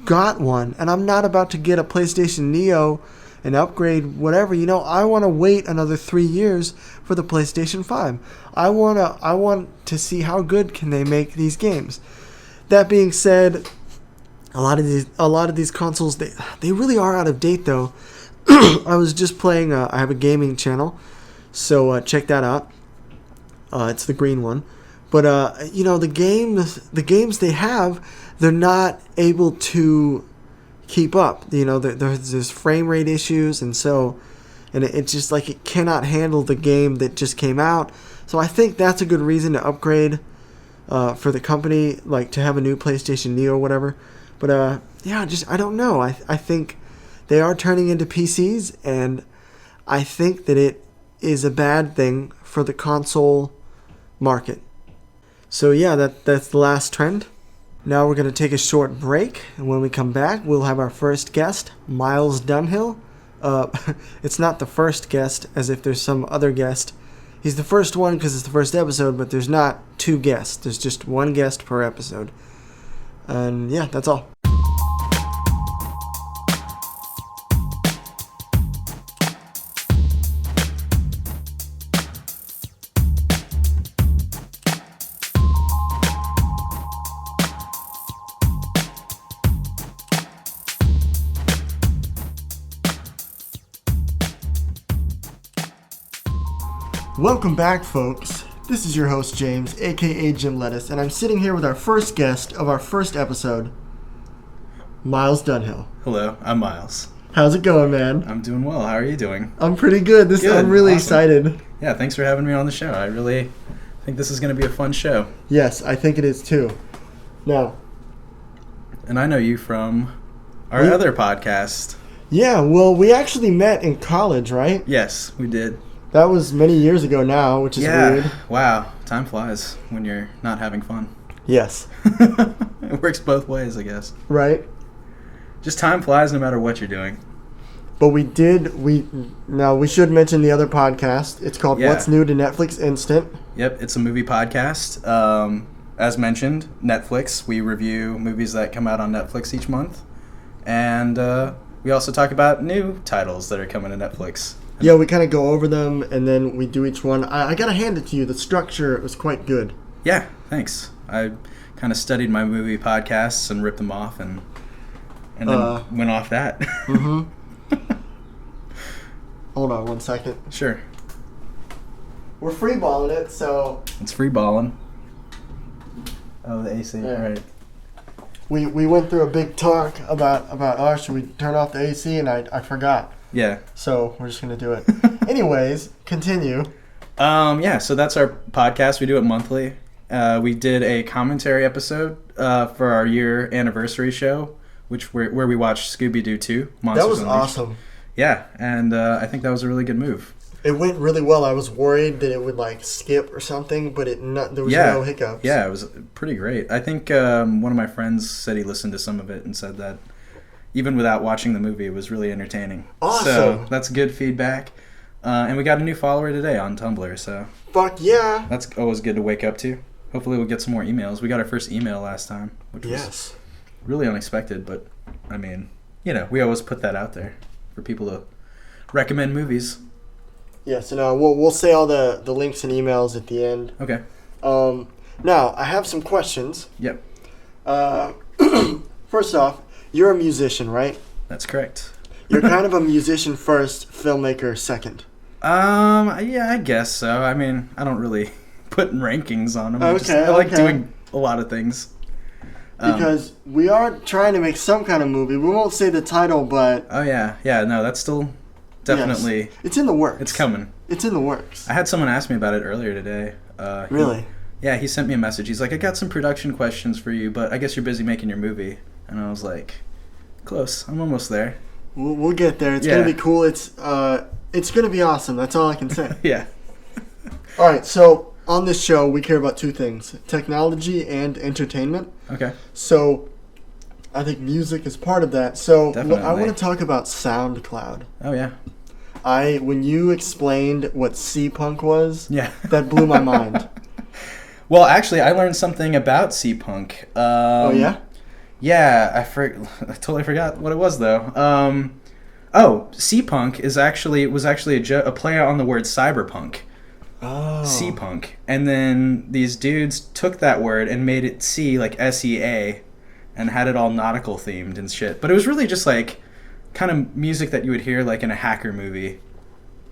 got one, and I'm not about to get a PlayStation Neo and upgrade whatever. I want to wait another 3 years for the PlayStation 5. I want to see how good can they make these games. That being said, a lot of these consoles, they really are out of date though. I was just playing. I have a gaming channel, so check that out. It's the green one. But the games they have, they're not able to keep up. There's frame rate issues, and it's just like it cannot handle the game that just came out. So I think that's a good reason to upgrade for the company, like to have a new PlayStation Neo or whatever. But I don't know. I think they are turning into PCs, and I think that it is a bad thing for the console market. So yeah, that's the last trend. Now we're going to take a short break, and when we come back, we'll have our first guest, Myles Dunhill. It's not the first guest, as if there's some other guest. He's the first one because it's the first episode, but there's not two guests. There's just one guest per episode. And yeah, that's all. Welcome back, folks. This is your host, James, a.k.a. Jim Lettuce, and I'm sitting here with our first guest of our first episode, Myles Dunhill. Hello, I'm Myles. How's it going, man? I'm doing well. How are you doing? I'm pretty good. I'm really excited. Yeah, thanks for having me on the show. I really think this is going to be a fun show. Yes, I think it is too. Now. And I know you from our other podcast. Yeah, well, we actually met in college, right? Yes, we did. That was many years ago now, which is weird. Wow. Time flies when you're not having fun. Yes. It works both ways, I guess. Right. Just time flies no matter what you're doing. But we should mention the other podcast. It's called What's New to Netflix Instant. Yep, it's a movie podcast. As mentioned, Netflix. We review movies that come out on Netflix each month. And we also talk about new titles that are coming to Netflix. Yeah, we kind of go over them, and then we do each one. I got to hand it to you. The structure was quite good. Yeah, thanks. I kind of studied my movie podcasts and ripped them off and then went off that. Mm-hmm. Hold on 1 second. Sure. We're freeballing it, so... It's freeballing. Oh, the AC. Yeah. All right. We went through a big talk about should we turn off the AC, and I forgot. Yeah. So we're just going to do it. Anyways, continue. Yeah, so that's our podcast. We do it monthly. We did a commentary episode for our year anniversary show, where we watched Scooby-Doo 2. Monsters That was Unleashed. awesome. Yeah, and I think that was a really good move. It went really well. I was worried that it would skip or something, but there was no hiccups. Yeah, it was pretty great. I think one of my friends said he listened to some of it and said that even without watching the movie, it was really entertaining. Awesome. So that's good feedback. And we got a new follower today on Tumblr, so... Fuck yeah. That's always good to wake up to. hopefully we'll get some more emails. We got our first email last time, which was really unexpected, but I mean, we always put that out there for people to recommend movies. Yes, and we'll say all the links and emails at the end. Okay. Now, I have some questions. Yep. First off, you're a musician, right? That's correct. You're kind of a musician first, filmmaker second. Yeah, I guess so. I mean, I don't really put rankings on them. I like doing a lot of things. Because we are trying to make some kind of movie. We won't say the title, but... Oh, yeah. Yeah, no, that's still definitely... Yes. It's in the works. It's coming. It's in the works. I had someone ask me about it earlier today. Really? He sent me a message. He's like, I got some production questions for you, but I guess you're busy making your movie. And I was like, close. I'm almost there. We'll get there. It's going to be cool. It's going to be awesome. That's all I can say. Yeah. All right, so on this show, we care about two things, technology and entertainment. Okay. So I think music is part of that. So Definitely. I want to talk about SoundCloud. Oh, yeah. When you explained what C-Punk was, that blew my mind. Well, actually, I learned something about C-Punk. Oh, yeah? Yeah, I totally forgot what it was, though. C-Punk was actually a play on the word cyberpunk. Oh. C-Punk. And then these dudes took that word and made it C, like S-E-A, and had it all nautical themed and shit. But it was really just like kind of music that you would hear like in a hacker movie.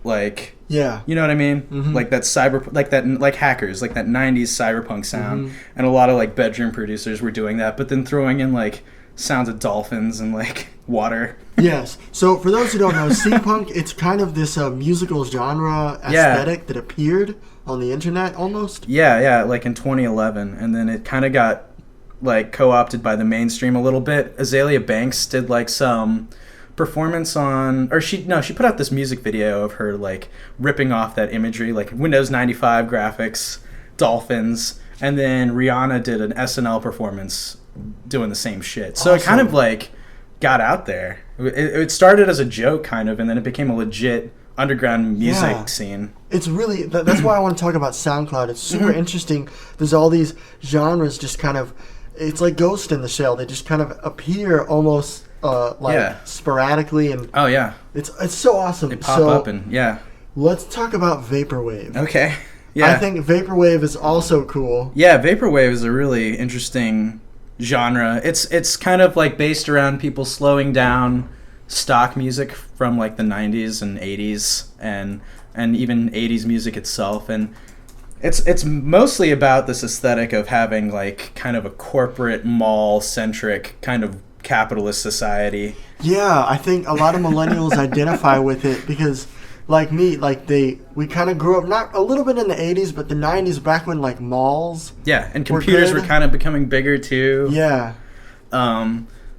Like, yeah, you know what I mean? Mm-hmm. Like that like Hackers, like that 90s cyberpunk sound. Mm-hmm. And a lot of like bedroom producers were doing that, but then throwing in like sounds of dolphins and like water. Yes. So for those who don't know, C-Punk, it's kind of this musical genre aesthetic that appeared on the internet almost. Yeah, like in 2011, and then it kind of got like co-opted by the mainstream a little bit. Azalea Banks did like some performance she put out this music video of her like ripping off that imagery, like Windows 95 graphics, dolphins, and then Rihanna did an SNL performance doing the same shit. So It kind of like got out there. It started as a joke kind of, and then it became a legit underground music scene. It's really, that's why I want to talk about SoundCloud. It's super interesting. There's all these genres just kind of, it's like Ghost in the Shell. They just kind of appear almost sporadically, and it's so awesome. They pop up and let's talk about vaporwave. Okay. Yeah. I think vaporwave is also cool. Yeah, vaporwave is a really interesting genre. It's kind of like based around people slowing down stock music from like the 90s and 80s and even 80s music itself, and it's mostly about this aesthetic of having like kind of a corporate mall centric kind of capitalist society. Yeah, I think a lot of millennials identify with it because, like me, we kind of grew up not a little bit in the 80s, but the 90s, back when like malls. Yeah, and computers were kind of becoming bigger too. Yeah.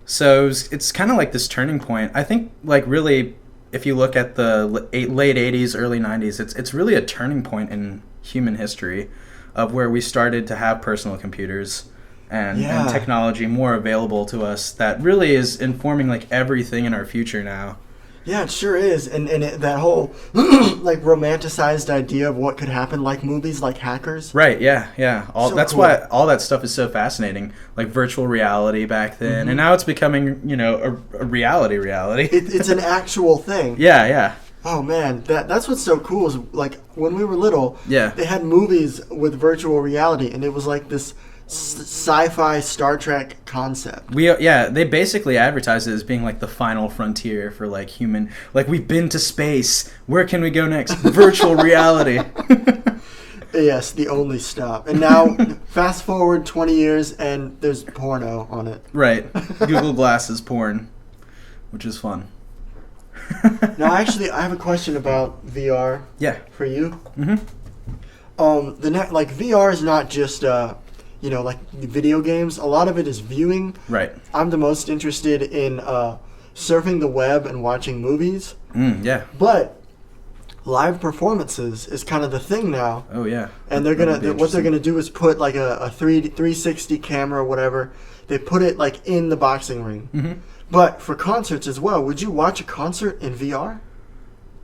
So it's kind of like this turning point. I think like really, if you look at the late 80s, early 90s, it's really a turning point in human history of where we started to have personal computers and technology more available to us that really is informing like everything in our future now. Yeah, it sure is. And that whole like romanticized idea of what could happen, like movies like Hackers. Right, yeah. That's cool. why all that stuff is so fascinating. Like virtual reality back then. And now it's becoming, a reality. It's an actual thing. Yeah. Oh man, that's what's so cool is like when we were little, they had movies with virtual reality, and it was like this sci-fi Star Trek concept. They basically advertise it as being like the final frontier for like human, like we've been to space, where can we go next? Virtual reality. Yes, the only stop. And now fast forward 20 years and there's porno on it. Right. Google Glasses porn, which is fun. Now actually I have a question about VR. Yeah. For you. Mm-hmm. VR is not just like video games. A lot of it is viewing. Right. I'm the most interested in surfing the web and watching movies. Yeah. But live performances is kind of the thing now. Oh yeah. And they're gonna do is put like a 360 camera or whatever. They put it like in the boxing ring. Mm-hmm. But for concerts as well, would you watch a concert in VR?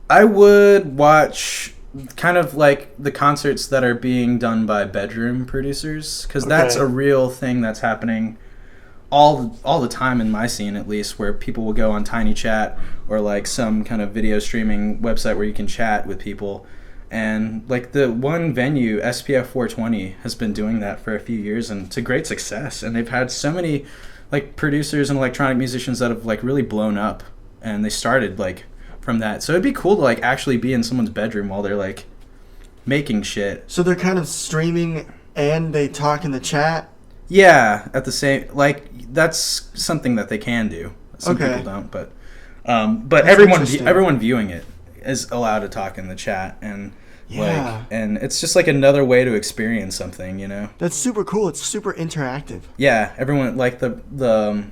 I would watch kind of like the concerts that are being done by bedroom producers, because that's a real thing that's happening all the time in my scene, at least, where people will go on Tiny Chat or like some kind of video streaming website where you can chat with people. And like the one venue, SPF 420, has been doing that for a few years and to great success. And they've had so many like producers and electronic musicians that have like really blown up, and they started like from that. So it'd be cool to like actually be in someone's bedroom while they're like making shit. So they're kind of streaming and they talk in the chat? Yeah, at the same, like, that's something that they can do. Some people don't, but everyone viewing it is allowed to talk in the chat, and and it's just like another way to experience something, you know. That's super cool. It's super interactive. Yeah, everyone, like the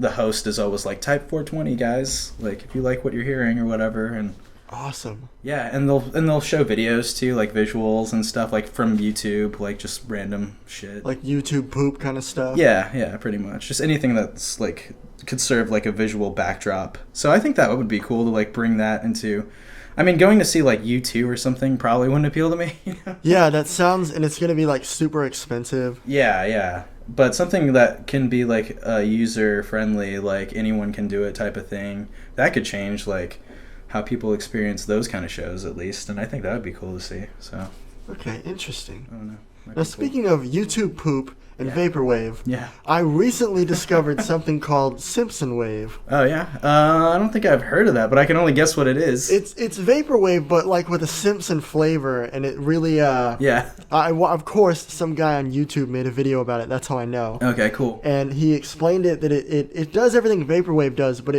host is always like, type 420, guys, like if you like what you're hearing or whatever. And awesome. Yeah, and they'll show videos too, like visuals and stuff, like from YouTube, like just random shit, like YouTube poop kind of stuff. Yeah, pretty much just anything that's like could serve like a visual backdrop. So I think that would be cool to like bring that into. I mean, going to see like U2 or something probably wouldn't appeal to me. You know? Yeah, that sounds, and it's gonna be like super expensive. Yeah, but something that can be like user friendly, like anyone can do it type of thing, that could change like how people experience those kind of shows, at least, and I think that would be cool to see. So okay, interesting. I don't know. Now, speaking of YouTube poop and Vaporwave, I recently discovered something called Simpson Wave. Oh yeah, I don't think I've heard of that, but I can only guess what it is. It's Vaporwave, but like with a Simpson flavor, and it really of course, some guy on YouTube made a video about it. That's how I know. Okay, cool. And he explained it that it does everything Vaporwave does, but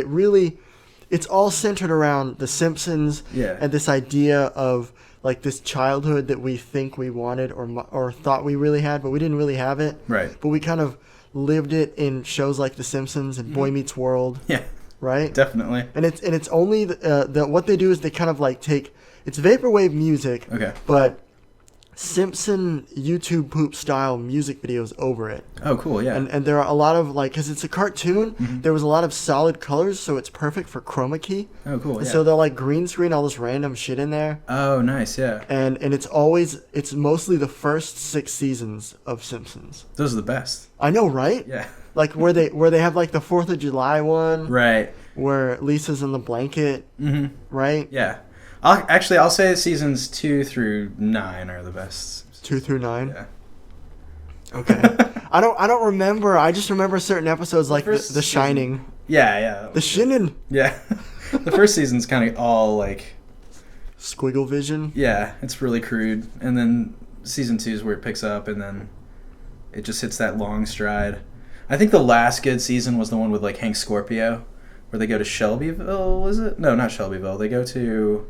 it's all centered around The Simpsons and this idea of like this childhood that we think we wanted or thought we really had, but we didn't really have it. Right. But we kind of lived it in shows like The Simpsons and Boy Meets World. Yeah. Right? Definitely. And it's only what they do is they kind of like take it's Vaporwave music. Okay. But Simpson YouTube poop style music videos over it. Oh, cool, yeah. And there are a lot of like, because it's a cartoon, there was a lot of solid colors, so it's perfect for chroma key. Oh, cool, and so they'll like green screen all this random shit in there. Oh, nice, yeah. And it's mostly the first 6 seasons of Simpsons. Those are the best. I know, right? Yeah. Like where they have like the 4th of July one. Right. Where Lisa's in the blanket. Mm-hmm. Right? Yeah. I'll say seasons 2 through 9 are the best. 2 through 9? Yeah. Okay. I don't remember. I just remember certain episodes like The Shining. Yeah. The Shining. Yeah. The first season's kind of all like squiggle vision. Yeah, it's really crude. And then season 2 is where it picks up, and then it just hits that long stride. I think the last good season was the one with like Hank Scorpio, where they go to Shelbyville, was it? No, not Shelbyville. They go to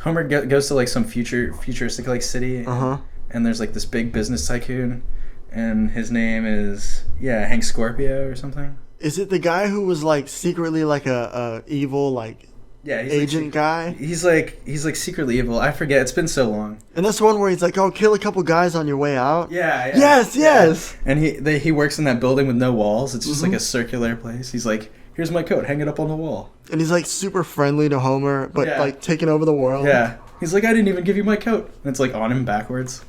Homer goes to like some futuristic like city, and there's like this big business tycoon, and his name is Hank Scorpio or something. Is it the guy who was like secretly like a evil like agent guy? He's like secretly evil. I forget. It's been so long. And that's the one where he's like, "Oh, kill a couple guys on your way out." Yeah. Yes. And he works in that building with no walls. It's just like a circular place. He's like, "Here's my coat. Hang it up on the wall." And he's like super friendly to Homer, but like taking over the world. Yeah. He's like, "I didn't even give you my coat." And it's like on him backwards.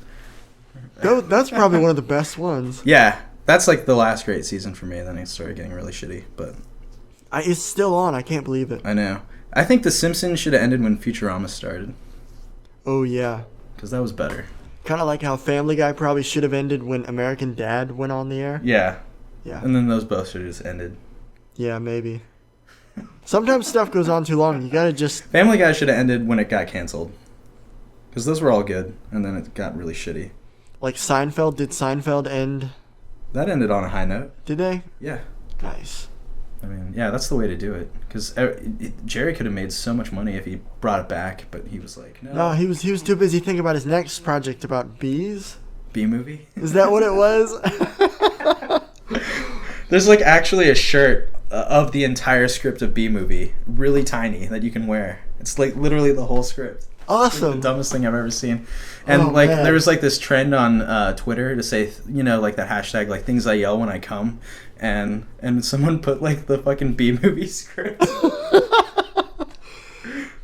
That's probably one of the best ones. Yeah. That's like the last great season for me. Then it started getting really shitty, but it's still on. I can't believe it. I know. I think The Simpsons should have ended when Futurama started. Oh yeah. Because that was better. Kind of like how Family Guy probably should have ended when American Dad went on the air. Yeah. Yeah. And then those both should have just ended. Yeah, maybe. Sometimes stuff goes on too long. You gotta just... Family Guy should have ended when it got canceled. Because those were all good, and then it got really shitty. Like Seinfeld? Did Seinfeld end? That ended on a high note. Did they? Yeah. Nice. I mean, yeah, that's the way to do it. Because Jerry could have made so much money if he brought it back, but he was like, no. No, he was too busy thinking about his next project about bees. Bee movie? Is that what it was? There's like actually a shirt of the entire script of Bee Movie, really tiny, that you can wear. It's like literally the whole script. Awesome. Like the dumbest thing I've ever seen. And there was like this trend on Twitter to say, like that hashtag, like things I yell when I come, and someone put like the fucking Bee Movie script.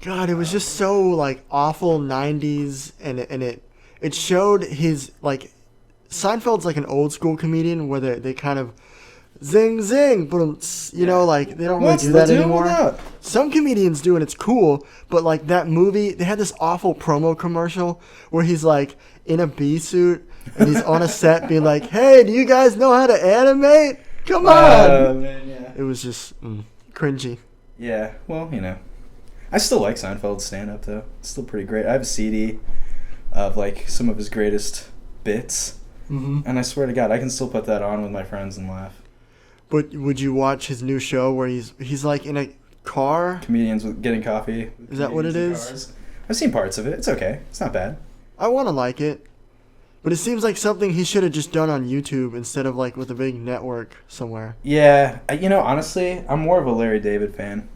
God, it was just so like awful 90s, and it showed his like Seinfeld's like an old school comedian where they kind of zing zing, but you know, like they don't really do that anymore. Some comedians do, and it's cool. But like that movie, they had this awful promo commercial where he's like in a bee suit and he's on a set being like, "Hey, do you guys know how to animate? Come on!" Man, yeah. It was just cringy. Yeah, well, you know, I still like Seinfeld's stand-up though. It's still pretty great. I have a CD of like some of his greatest bits, and I swear to God, I can still put that on with my friends and laugh. But would you watch his new show where he's like in a car? Comedians with getting coffee. Is that what it is? Cars. I've seen parts of it. It's okay. It's not bad. I want to like it. But it seems like something he should have just done on YouTube instead of like with a big network somewhere. Yeah. You know, honestly, I'm more of a Larry David fan.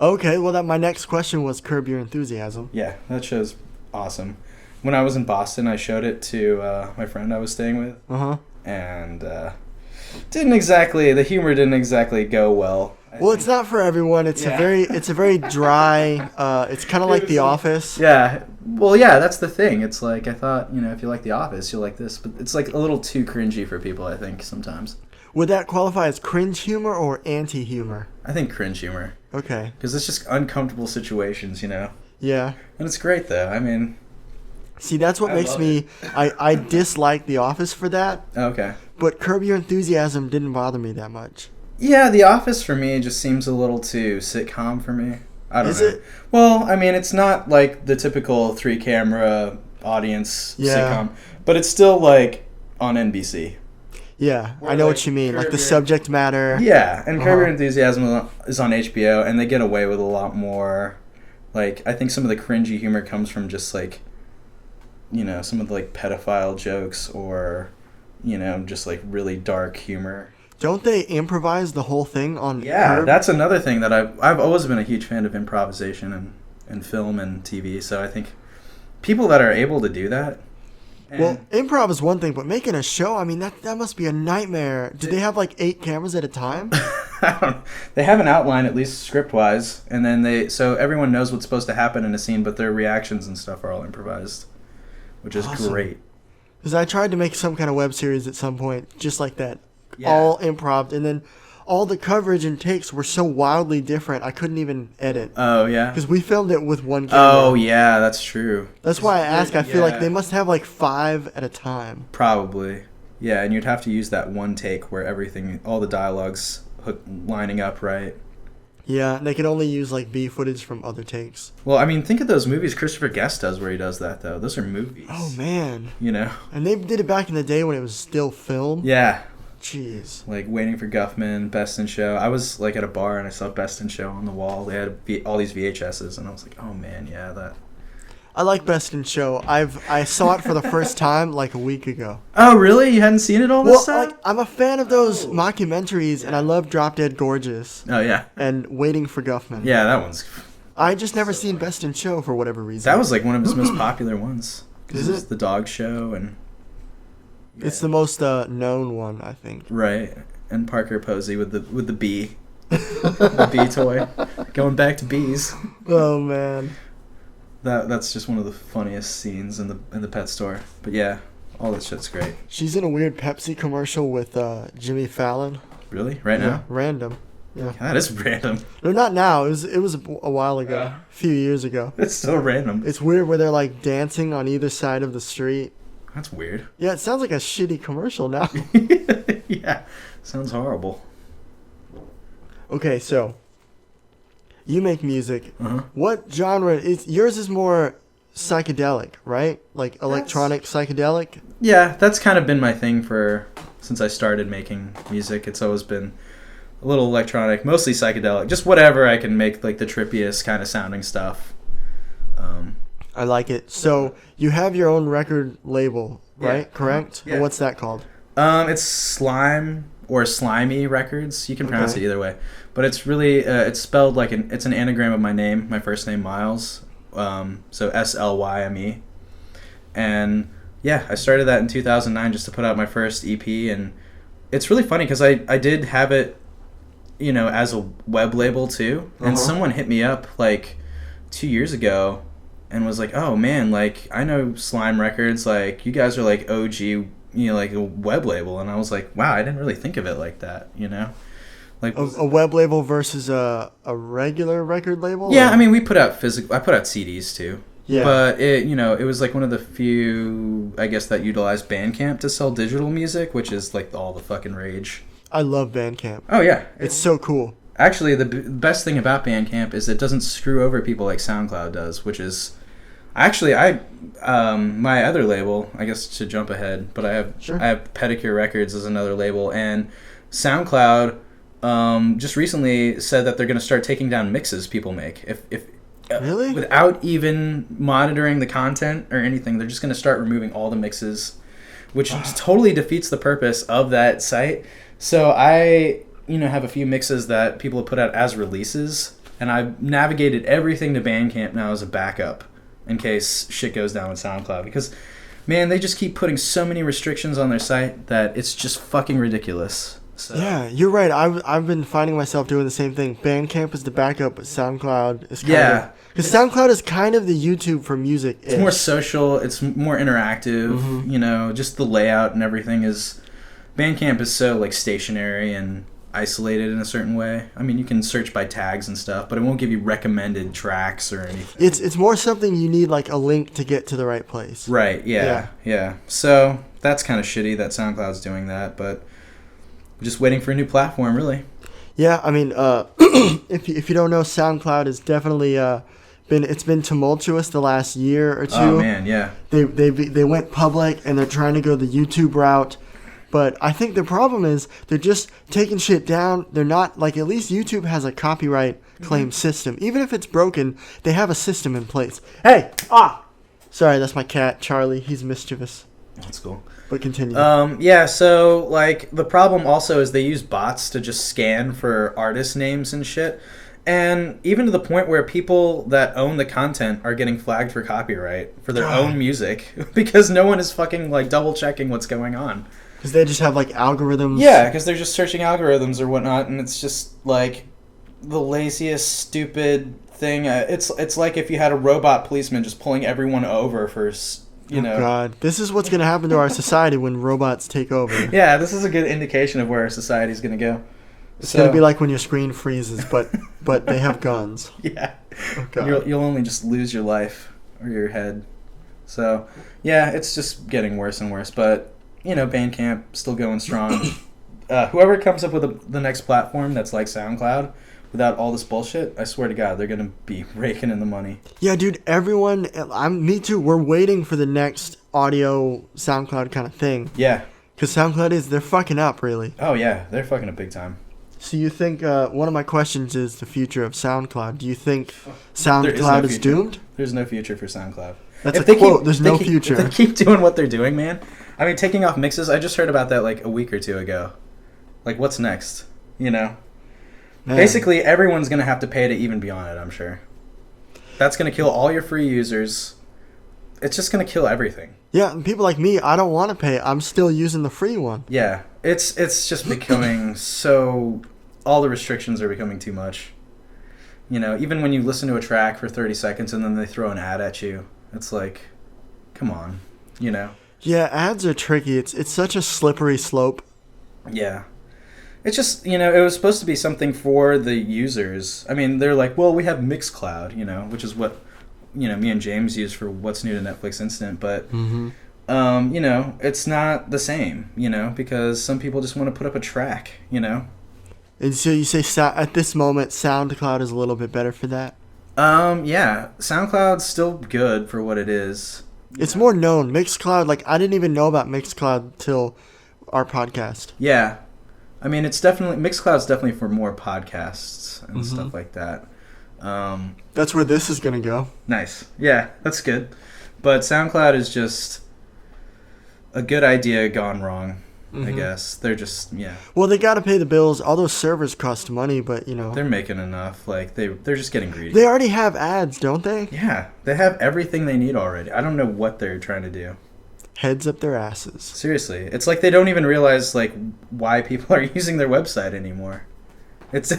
Okay, well, my next question was Curb Your Enthusiasm. Yeah, that show's awesome. When I was in Boston, I showed it to my friend I was staying with. And the humor didn't exactly go well. Well, it's not for everyone. It's a very dry. It's kind of like The Office. Yeah. Well, yeah, that's the thing. It's like I thought, you know, if you like The Office, you'll like this, but it's like a little too cringy for people, I think, sometimes. Would that qualify as cringe humor or anti-humor? I think cringe humor. Okay. Because it's just uncomfortable situations, you know. Yeah. And it's great though. I mean. See, that's what makes me. I dislike The Office for that. Okay. But Curb Your Enthusiasm didn't bother me that much. Yeah, The Office for me just seems a little too sitcom for me. I don't know. Is it? Well, I mean, it's not like the typical 3-camera audience sitcom, but it's still like on NBC. Yeah, I know what you mean. Like the subject matter. Yeah, and Curb Your Enthusiasm is on HBO, and they get away with a lot more. Like, I think some of the cringy humor comes from just like, you know, some of the like pedophile jokes or, you know, just like really dark humor. Don't they improvise the whole thing on Curb? Curb? That's another thing that I've always been a huge fan of improvisation in film and TV. So I think people that are able to do that. Well, improv is one thing, but making a show, I mean, that must be a nightmare. Do they have like 8 cameras at a time? I don't know. They have an outline, at least script-wise, and then so everyone knows what's supposed to happen in a scene, but their reactions and stuff are all improvised, which is great. Because I tried to make some kind of web series at some point, just like that, all improv, and then all the coverage and takes were so wildly different, I couldn't even edit. Oh, yeah? Because we filmed it with one camera. Oh, yeah, that's true. That's why I ask. I feel like they must have like 5 at a time. Probably. Yeah, and you'd have to use that one take where all the dialogue's lining up right. Yeah, and they can only use like B footage from other takes. Well, I mean, think of those movies Christopher Guest does where he does that, though. Those are movies. Oh, man. You know? And they did it back in the day when it was still film. Yeah. Jeez. Like Waiting for Guffman, Best in Show. I was like at a bar and I saw Best in Show on the wall. They had all these VHSs and I was like, oh man, yeah, that. I like Best in Show. I saw it for the first time like a week ago. Oh really? You hadn't seen it all this time? Like, I'm a fan of those mockumentaries, and I love Drop Dead Gorgeous. Oh yeah. And Waiting for Guffman. Yeah, that one's. I just never seen Best in Show for whatever reason. That was like one of his most popular ones. Is it? The dog show and. Yeah. It's the most known one, I think. Right, and Parker Posey with the bee, the bee toy, going back to bees. Oh man. That's just one of the funniest scenes in the pet store. But yeah, all that shit's great. She's in a weird Pepsi commercial with Jimmy Fallon. Really? Right now? Random. Yeah. That is random. No, not now. It was a while ago. A few years ago. It's still random. It's weird where they're like dancing on either side of the street. That's weird. Yeah, it sounds like a shitty commercial now. Yeah. Sounds horrible. Okay, so you make music. What genre is yours? Is more psychedelic, right? Like electronic psychedelic? Yeah, that's kind of been my thing since I started making music. It's always been a little electronic, mostly psychedelic. Just whatever I can make like the trippiest kind of sounding stuff. I like it. So you have your own record label, right? Yeah. Correct? Yeah. What's that called? It's Slyme or Slyme Records. You can pronounce it either way, but it's really it's spelled like it's an anagram of my name, my first name Myles. So Slyme, and yeah, I started that in 2009 just to put out my first EP, and it's really funny because I did have it, you know, as a web label too, and someone hit me up like 2 years ago and was like, oh man, like I know Slyme Records, like you guys are like OG, like a web label. And I was like, wow, I didn't really think of it like that, Like A web label versus a regular record label? yeah, or? I mean, I put out CDs too. Yeah. But it was like one of the few, I guess, that utilized Bandcamp to sell digital music, which is like all the fucking rage. I love Bandcamp. Oh yeah, It's so cool. actually the best thing about Bandcamp is it doesn't screw over people like SoundCloud does, which is actually my other label. I guess to jump ahead, but I have Pedicure Records as another label, and SoundCloud just recently said that they're going to start taking down mixes people make. If Really? without even monitoring the content or anything, they're just going to start removing all the mixes, which totally defeats the purpose of that site. So I, have a few mixes that people have put out as releases, and I've navigated everything to Bandcamp now as a backup in case shit goes down with SoundCloud, because man, they just keep putting so many restrictions on their site that it's just fucking ridiculous. So. Yeah, you're right. I've been finding myself doing the same thing. Bandcamp is the backup, but SoundCloud is kind of... Because SoundCloud is kind of the YouTube for music. It's more social. It's more interactive. Mm-hmm. Just the layout and everything is... Bandcamp is so, like, stationary and isolated in a certain way. I mean, you can search by tags and stuff, but it won't give you recommended tracks or anything. It's more something you need, like, a link to get to the right place. Right, yeah. So, that's kind of shitty that SoundCloud's doing that, but... just waiting for a new platform, really. Yeah, I mean, if you don't know, SoundCloud has definitely been tumultuous the last year or two. Oh man, yeah. They went public and they're trying to go the YouTube route, but I think the problem is they're just taking shit down. They're not like, at least YouTube has a copyright claim system. Even if it's broken, they have a system in place. Hey, sorry, that's my cat Charlie. He's mischievous. That's cool. But continue. Yeah, so, like, the problem also is they use bots to just scan for artist names and shit. And even to the point where people that own the content are getting flagged for copyright for their own music because no one is fucking, like, double-checking what's going on. Because they just have, like, algorithms. Yeah, because they're just searching algorithms or whatnot, and it's just, like, the laziest, stupid thing. It's like if you had a robot policeman just pulling everyone over for... God, this is what's going to happen to our society when robots take over. Yeah, this is a good indication of where our society is going to go. It's going to be like when your screen freezes, but they have guns. Yeah. Oh, God. You'll only just lose your life or your head. So, yeah, it's just getting worse and worse. But, Bandcamp still going strong. Whoever comes up with the next platform that's like SoundCloud, without all this bullshit, I swear to God, they're going to be raking in the money. Yeah, dude, everyone, me too, we're waiting for the next audio SoundCloud kind of thing. Yeah. Because SoundCloud they're fucking up, really. Oh, yeah, they're fucking up big time. So you think, one of my questions is the future of SoundCloud. Do you think SoundCloud is doomed? There's no future for SoundCloud. That's a quote, there's no future. If they keep doing what they're doing, man. I mean, taking off mixes, I just heard about that like a week or two ago. Like, what's next? Man. Basically, everyone's going to have to pay to even be on it, I'm sure. That's going to kill all your free users. It's just going to kill everything. Yeah, and people like me, I don't want to pay. I'm still using the free one. Yeah, it's just becoming so... all the restrictions are becoming too much. Even when you listen to a track for 30 seconds and then they throw an ad at you, it's like, come on, Yeah, ads are tricky. It's such a slippery slope. Yeah. It's just, it was supposed to be something for the users. I mean, they're like, well, we have Mixcloud, which is what, me and James use for What's New to Netflix Instant. But, it's not the same, because some people just want to put up a track, And so you say at this moment, SoundCloud is a little bit better for that? Yeah. SoundCloud's still good for what it is. It's more known. Mixcloud, I didn't even know about Mixcloud till our podcast. Yeah. I mean, Mixcloud's definitely for more podcasts and stuff like that. That's where this is going to go. Nice. Yeah, that's good. But SoundCloud is just a good idea gone wrong, I guess. They're just, yeah. Well, they got to pay the bills. All those servers cost money, but, They're making enough. They're just getting greedy. They already have ads, don't they? Yeah. They have everything they need already. I don't know what they're trying to do. Heads up their asses. Seriously. It's like they don't even realize, why people are using their website anymore. It's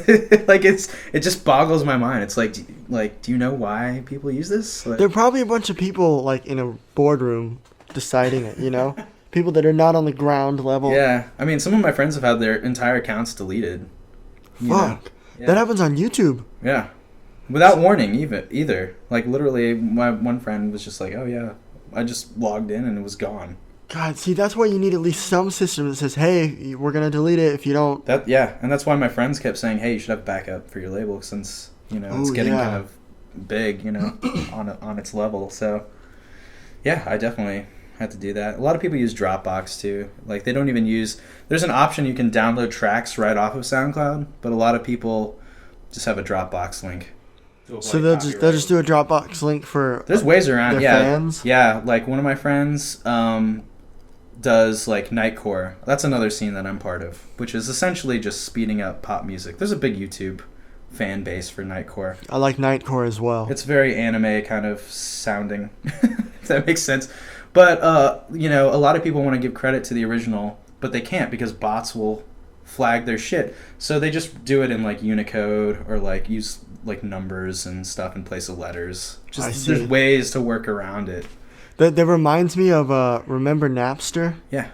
like it just boggles my mind. It's like do you know why people use this? Like, There are probably a bunch of people like in a boardroom deciding it. You know, people that are not on the ground level. yeah, I mean, some of my friends have had their entire accounts deleted. You know? Fuck. Yeah. That happens on YouTube. Yeah, without warning either. Like literally, my one friend was just like, "Oh yeah, I just logged in and it was gone." God, see, that's why you need at least some system that says, "Hey, we're gonna delete it if you don't." And that's why my friends kept saying, "Hey, you should have backup for your label since it's getting kind of big, on its level." So, yeah, I definitely had to do that. A lot of people use Dropbox too. Like they don't even use. There's an option you can download tracks right off of SoundCloud, but a lot of people just have a Dropbox link. So they'll just do a Dropbox link for. There's ways around. Their Yeah, fans? yeah. Like one of my friends does like Nightcore. That's another scene that I'm part of, which is essentially just speeding up pop music. There's a big YouTube fan base for Nightcore. I like Nightcore as well. It's very anime kind of sounding, if that makes sense. But a lot of people want to give credit to the original, but they can't because bots will flag their shit. So they just do it in like Unicode or like use like numbers and stuff in place of letters. There's ways to work around it. That reminds me of remember Napster? Yeah.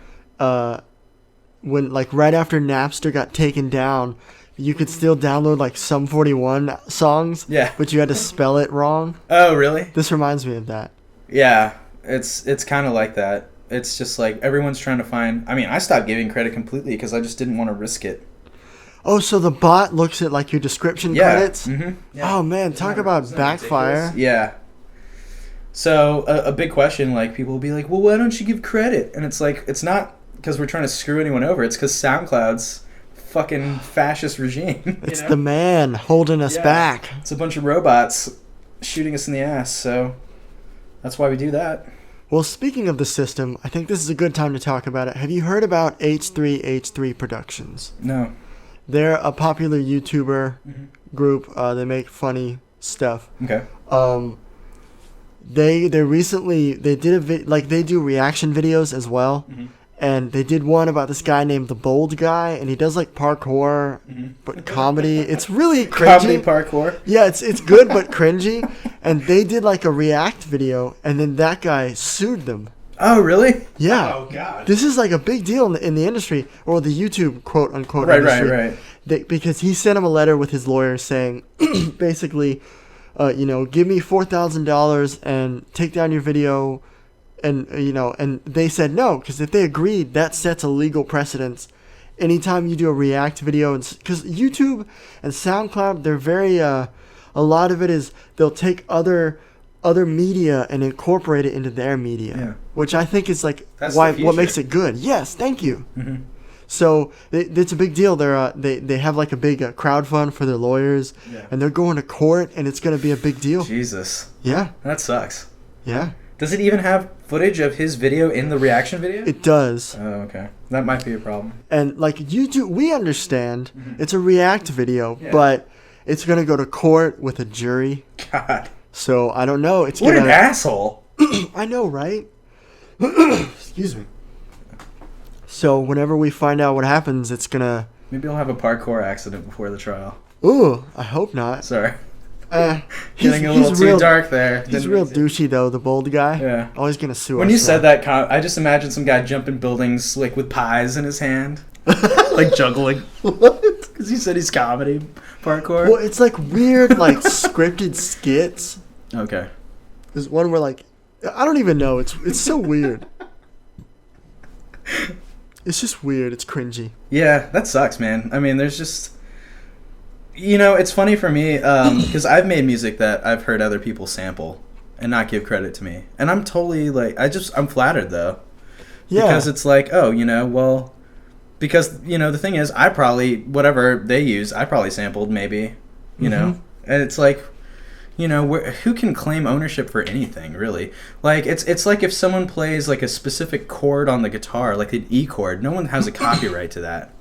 When like right after Napster got taken down, you could still download like Sum 41 songs. Yeah. But you had to spell it wrong. Oh, really? This reminds me of that. Yeah. It's kind of like that. It's just like everyone's trying to find. I mean, I stopped giving credit completely because I just didn't want to risk it. Oh, so the bot looks at like your description credits? Mm-hmm. Yeah. Oh man, talk about backfire. Yeah. So a big question, like people will be like, well, why don't you give credit? And it's like, it's not because we're trying to screw anyone over. It's because SoundCloud's fucking fascist regime. It's the man holding us back. It's a bunch of robots shooting us in the ass. So that's why we do that. Well, speaking of the system, I think this is a good time to talk about it. Have you heard about H3H3 Productions? No. They're a popular YouTuber group. They make funny stuff. Okay. They recently they did they do reaction videos as well, and they did one about this guy named the Bold Guy, and he does like parkour, but comedy. It's really cringy. Comedy parkour. Yeah, it's good but cringy. And they did like a react video, and then that guy sued them. Oh, really? Yeah. Oh, God. This is like a big deal in the industry, or the YouTube quote unquote industry. Right. Because he sent him a letter with his lawyer saying, basically, give me $4,000 and take down your video, and and they said no, because if they agreed, that sets a legal precedence. Anytime you do a react video, because YouTube and SoundCloud, they're very a lot of it is they'll take other media and incorporate it into their media, which I think is like what makes it good. Yes, thank you. Mm-hmm. So it's a big deal. They have like a big crowdfund for their lawyers, and they're going to court, and it's going to be a big deal. Jesus. Yeah. That sucks. Yeah. Does it even have footage of his video in the reaction video? It does. Oh, okay. That might be a problem. And like YouTube, we understand it's a react video, but it's going to go to court with a jury. God. So I don't know. What an asshole. I know, right? Excuse me. So whenever we find out what happens, it's gonna... Maybe he'll have a parkour accident before the trial. Ooh, I hope not. Sorry. Getting a little too dark there. He's real douchey, though, the Bold Guy. Yeah. Always gonna sue us. When you said that, I just imagined some guy jumping buildings like with pies in his hand. Like juggling. What? Because he said he's comedy parkour. Well, it's like weird, like scripted skits. Okay. There's one where like... I don't even know. It's so weird. It's just weird. It's cringy. Yeah, that sucks, man. I mean, there's just... it's funny for me, because I've made music that I've heard other people sample and not give credit to me. And I'm totally, like... I'm flattered, though. Yeah. Because it's like, well... Because, the thing is, I probably... Whatever they use, I probably sampled, maybe. You know? And it's like... who can claim ownership for anything, really? Like, it's like if someone plays, like, a specific chord on the guitar, like an E chord, no one has a copyright to that.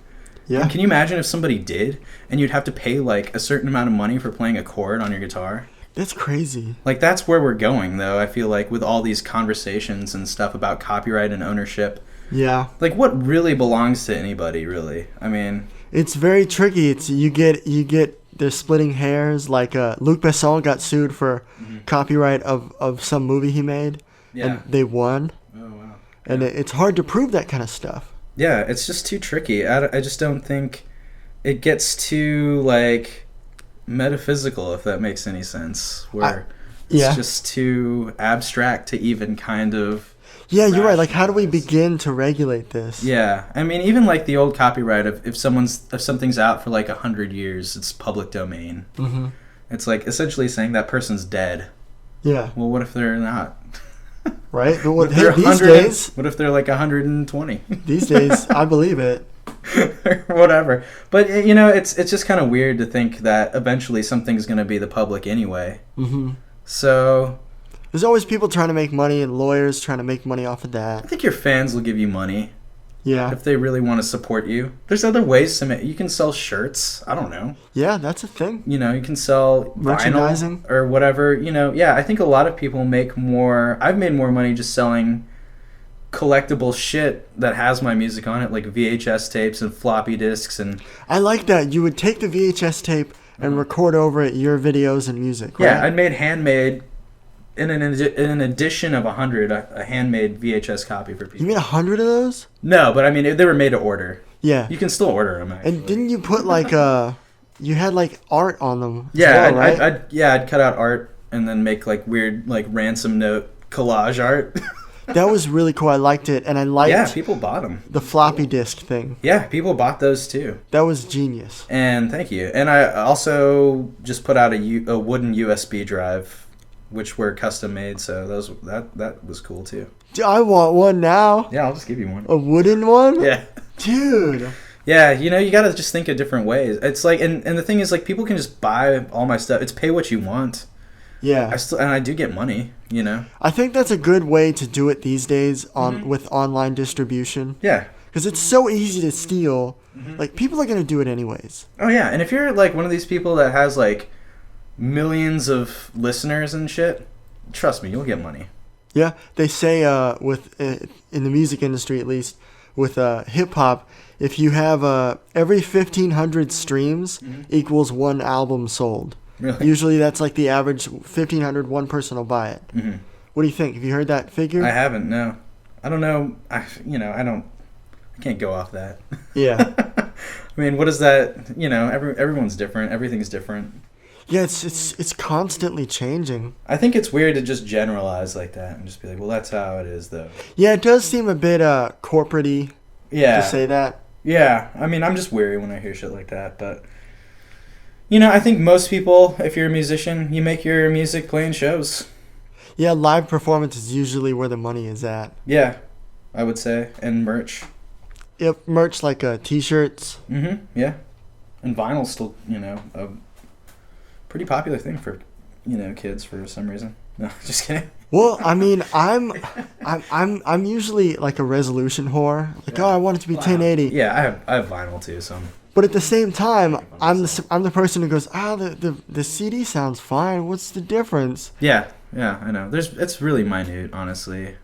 Yeah. And can you imagine if somebody did, and you'd have to pay, like, a certain amount of money for playing a chord on your guitar? That's crazy. Like, that's where we're going, though, I feel like, with all these conversations and stuff about copyright and ownership. Yeah. Like, what really belongs to anybody, really? I mean... It's very tricky. It's you get they're splitting hairs. Like Luc Besson got sued for copyright of some movie he made, and they won. Oh wow! And it's hard to prove that kind of stuff. Yeah, it's just too tricky. I just don't think it gets too like metaphysical, if that makes any sense. Where it's just too abstract to even kind of. Yeah, you're right. Like, how do we begin to regulate this? Yeah, I mean, even like the old copyright of if something's out for like 100 years, it's public domain. Mm-hmm. It's like essentially saying that person's dead. Yeah. Well, what if they're not? Right. But what if they're like 120? These days, I believe it. Whatever. But it's just kind of weird to think that eventually something's going to be the public anyway. Mm-hmm. So. There's always people trying to make money and lawyers trying to make money off of that. I think your fans will give you money. Yeah. If they really want to support you. There's other ways to make... You can sell shirts. I don't know. Yeah, that's a thing. You can sell merchandising. Vinyl or whatever. Yeah, I think a lot of people make more... I've made more money just selling collectible shit that has my music on it, like VHS tapes and floppy disks and... I like that. You would take the VHS tape and record over it your videos and music, right? Yeah, I made handmade... In an edition of 100, a handmade VHS copy for people. You made 100 of those? No, but I mean, they were made to order. Yeah. You can still order them, actually. And didn't you put, like, you had, like, art on them yeah, well, right? I'd cut out art and then make, like, weird, like, ransom note collage art. That was really cool. I liked it, and I liked... Yeah, people bought them. The floppy disk thing. Yeah, people bought those, too. That was genius. And thank you. And I also just put out a wooden USB drive, which were custom made, so that was cool too. I want one now. Yeah, I'll just give you one. A wooden one? Yeah. Dude. Yeah, you gotta just think of different ways. It's like, and the thing is, like, people can just buy all my stuff. It's pay what you want. Yeah. I do get money, I think that's a good way to do it these days with online distribution. Yeah. Because it's so easy to steal. Mm-hmm. Like, people are gonna do it anyways. Oh yeah, and if you're like one of these people that has like millions of listeners and shit, trust me, you'll get money. Yeah, they say in the music industry, at least with hip hop, if you have every 1,500 streams equals one album sold. Really? Usually that's like the average 1,500, one person will buy it. Mm-hmm. What do you think? Have you heard that figure? I haven't. No, I don't know. I can't go off that. Yeah. I mean, what is that? Everyone's different. Everything's different. Yeah, it's constantly changing. I think it's weird to just generalize like that and just be like, well, that's how it is, though. Yeah, it does seem a bit corporate-y to say that. Yeah, I mean, I'm just weary when I hear shit like that, but... I think most people, if you're a musician, you make your music playing shows. Yeah, live performance is usually where the money is at. Yeah, I would say. And merch. Yep, merch like T-shirts. Mm-hmm, yeah. And vinyl's still, a pretty popular thing for, kids for some reason. No, just kidding. Well, I mean, I'm usually like a resolution whore. Like, I want it to be 1080. Yeah, I have vinyl too, so... But at the same time, I'm the person who goes, the CD sounds fine. What's the difference? Yeah, I know. It's really minute, honestly.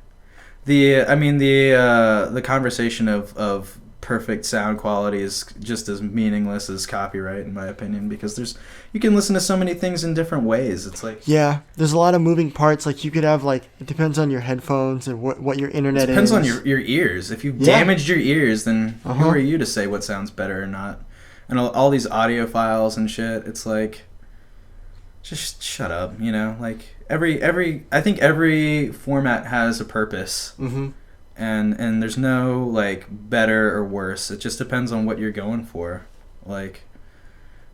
The conversation of perfect sound quality is just as meaningless as copyright, in my opinion, because you can listen to so many things in different ways. It's like, yeah, there's a lot of moving parts. Like, you could have, like, it depends on your headphones and what your internet is. It depends on your ears. If you damaged your ears, then who are you to say what sounds better or not? And all these audio files and shit, it's like, just shut up, like I think every format has a purpose. Mm-hmm. And there's no, like, better or worse. It just depends on what you're going for. Like,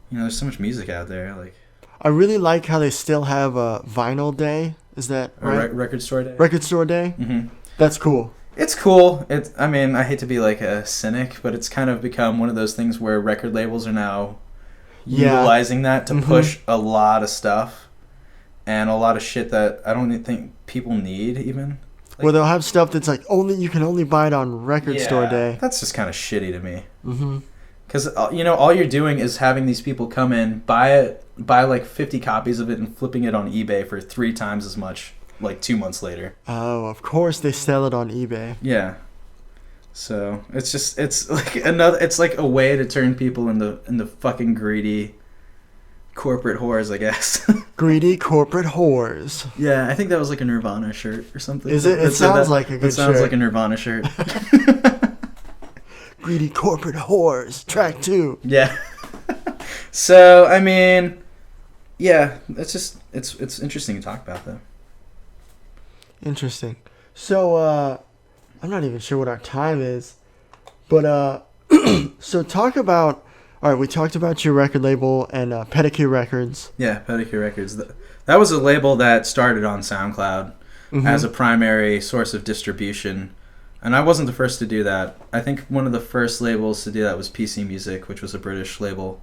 there's so much music out there. Like, I really like how they still have a vinyl day. Is that right? Record store day? Record store day? Mm-hmm. That's cool. It's cool. I hate to be like a cynic, but it's kind of become one of those things where record labels are now utilizing that to push a lot of stuff and a lot of shit that I don't think people need even. Like, well, they'll have stuff that's like you can only buy it on record store day. That's just kind of shitty to me. Mm-hmm. Because all you're doing is having these people come in, buy like 50 copies of it, and flipping it on eBay for 3 times as much, like 2 months later. Oh, of course they sell it on eBay. Yeah. So it's like a way to turn people into fucking greedy corporate whores, I guess. Greedy corporate whores. Yeah, I think that was like a Nirvana shirt or something. Is it? It sounds like a good shirt. It sounds like a Nirvana shirt. Greedy corporate whores, track 2. Yeah. So, I mean, yeah, it's interesting to talk about, though. Interesting. So, I'm not even sure what our time is, but, so talk about, all right, we talked about your record label and Pedicure Records. Yeah, Pedicure Records. That was a label that started on Soundcloud as a primary source of distribution. And I wasn't the first to do that. I think one of the first labels to do that was PC Music, which was a British label.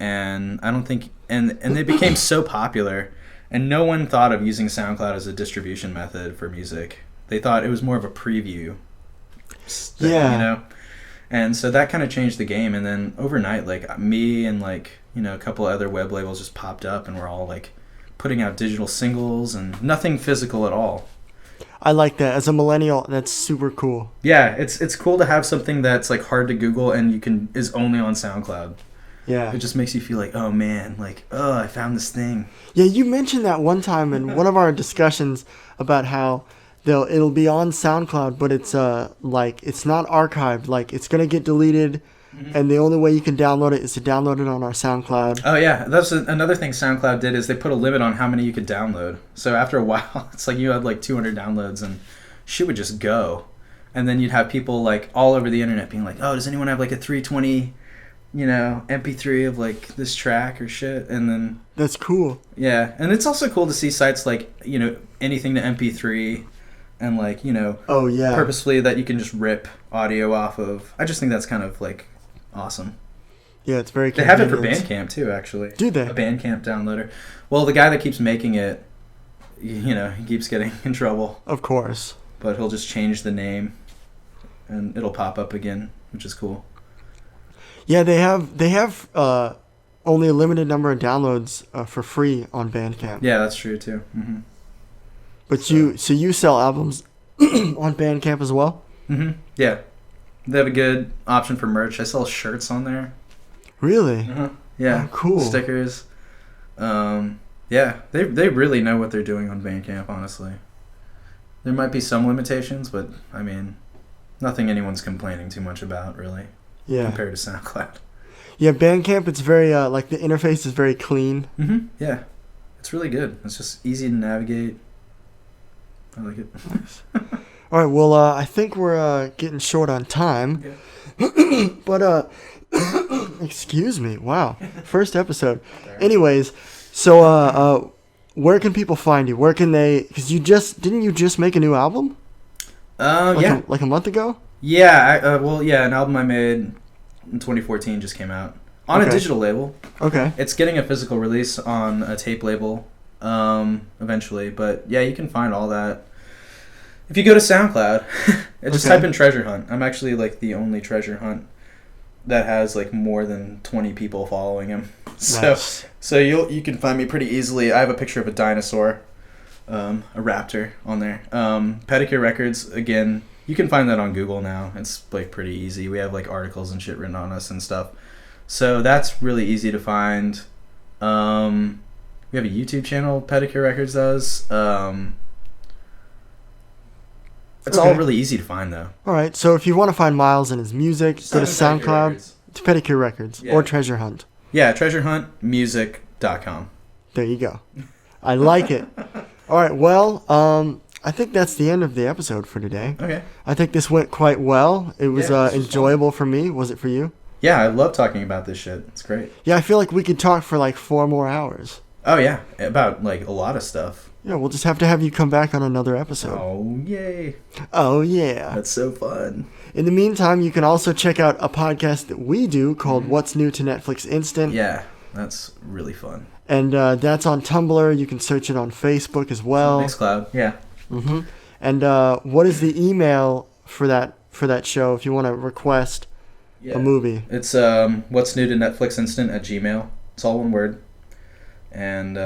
And I don't think... And they became so popular, and no one thought of using SoundCloud as a distribution method for music. They thought it was more of a preview. Yeah. You know? And so that kind of changed the game. And then overnight, like, me and, like, you know, a couple other web labels just popped up, and we're all, like, putting out digital singles and nothing physical at all. I like that. As a millennial, that's super cool. Yeah, it's cool to have something that's like hard to Google and is only on SoundCloud. Yeah. It just makes you feel like, oh man, like, oh, I found this thing. Yeah, you mentioned that one time in one of our discussions about how it'll be on SoundCloud, but it's like it's not archived. Like it's gonna get deleted, and the only way you can download it is to download it on our SoundCloud. Oh yeah, that's another thing SoundCloud did is they put a limit on how many you could download. So after a while, it's like you had like 200 downloads and shit would just go, and then you'd have people like all over the internet being like, oh, does anyone have like a 320, you know, MP3 of like this track or shit? And then that's cool. Yeah, and it's also cool to see sites like, you know, anything to MP3. And like, you know, oh yeah, purposefully that you can just rip audio off of. I just think that's kind of like awesome. Yeah, it's very convenient. They have it for Bandcamp too, actually. Do they? A Bandcamp downloader. Well, the guy that keeps making it, you know, he keeps getting in trouble. Of course. But he'll just change the name, and it'll pop up again, which is cool. Yeah, they have only a limited number of downloads for free on Bandcamp. Yeah, that's true too. Mm-hmm. But you sell albums on Bandcamp as well? Mm-hmm. Yeah. They have a good option for merch. I sell shirts on there. Really? Uh-huh. Yeah. Oh, cool. Stickers. Yeah. They really know what they're doing on Bandcamp, honestly. There might be some limitations, but, I mean, nothing anyone's complaining too much about, really. Yeah. Compared to SoundCloud. Yeah, Bandcamp, it's very, like, the interface is very clean. Mm-hmm. Yeah. It's really good. It's just easy to navigate. I like it. Nice. All right, well, I think we're getting short on time. Yeah. But, excuse me. Wow. First episode. Anyways, so where can people find you? Where can they... Because didn't you just make a new album? Yeah. Like a month ago? Yeah. An album I made in 2014 just came out. On a digital label. Okay. It's getting a physical release on a tape label. Eventually, but yeah, you can find all that if you go to SoundCloud. Just type in Treasure Hunt. I'm actually like the only Treasure Hunt that has like more than 20 people following him. Nice. So you can find me pretty easily. I have a picture of a dinosaur, a raptor on there. Pedicure Records, again, you can find that on Google now. It's like pretty easy. We have like articles and shit written on us and stuff, so that's really easy to find. We have a YouTube channel, Pedicure Records does. It's all really easy to find, though. All right, so if you want to find Myles and his music, go to SoundCloud, to Pedicure Records, or Treasure Hunt. Yeah, treasurehuntmusic.com. There you go. I like it. All right, well, I think that's the end of the episode for today. Okay. I think this went quite well. It was enjoyable for me. Was it for you? Yeah, I love talking about this shit. It's great. Yeah, I feel like we could talk for like 4 more hours. Oh, yeah. About, like, a lot of stuff. Yeah, we'll just have to have you come back on another episode. Oh, yay. Oh, yeah. That's so fun. In the meantime, you can also check out a podcast that we do called What's New to Netflix Instant. Yeah, that's really fun. And that's on Tumblr. You can search it on Facebook as well. Mixcloud, yeah. Mm-hmm. And what is the email for that show if you want to request a movie? It's What's New to Netflix Instant at Gmail. It's all one word. And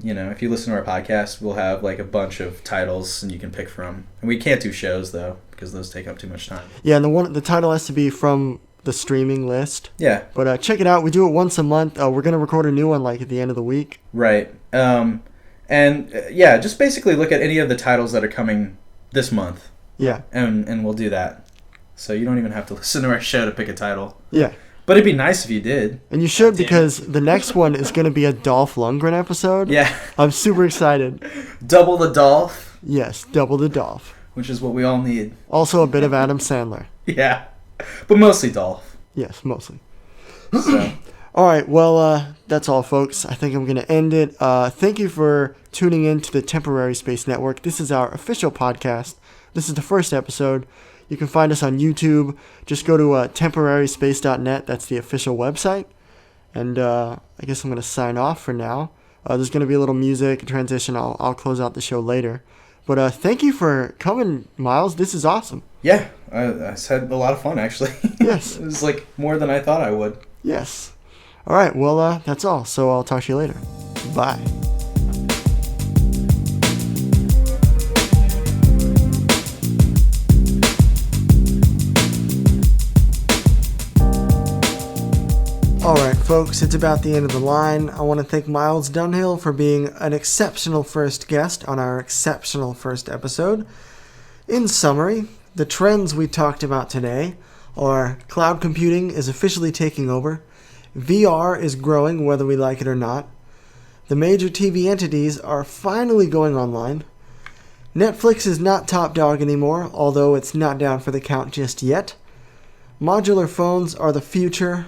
if you listen to our podcast, we'll have like a bunch of titles and you can pick from. And we can't do shows though because those take up too much time. Yeah, and the title has to be from the streaming list. Yeah. But check it out. We do it once a month. We're gonna record a new one like at the end of the week. Right. Just basically look at any of the titles that are coming this month. Yeah. And we'll do that. So you don't even have to listen to our show to pick a title. Yeah. But it'd be nice if you did. And you should, because the next one is going to be a Dolph Lundgren episode. Yeah. I'm super excited. Double the Dolph. Yes, double the Dolph. Which is what we all need. Also a bit of Adam Sandler. Yeah. But mostly Dolph. Yes, mostly. So. All right, well, that's all, folks. I think I'm going to end it. Thank you for tuning in to the Temporary Space Network. This is our official podcast. This is the first episode. You can find us on YouTube. Just go to temporaryspace.net. That's the official website. And I guess I'm going to sign off for now. There's going to be a little music transition. I'll close out the show later. But thank you for coming, Myles. This is awesome. Yeah, I had a lot of fun, actually. Yes. It was like more than I thought I would. Yes. All right, well, that's all. So I'll talk to you later. Bye. Alright folks, it's about the end of the line. I want to thank Myles Dunhill for being an exceptional first guest on our exceptional first episode. In summary, the trends we talked about today are cloud computing is officially taking over, VR is growing whether we like it or not, the major TV entities are finally going online, Netflix is not top dog anymore, although it's not down for the count just yet, modular phones are the future,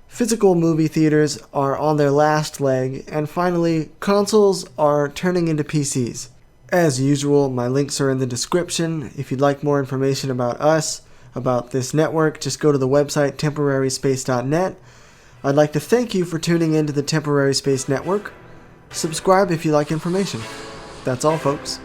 physical movie theaters are on their last leg, and finally, consoles are turning into PCs. As usual, my links are in the description. If you'd like more information about us, about this network, just go to the website temporaryspace.net. I'd like to thank you for tuning in to the Temporary Space Network. Subscribe if you like information. That's all, folks.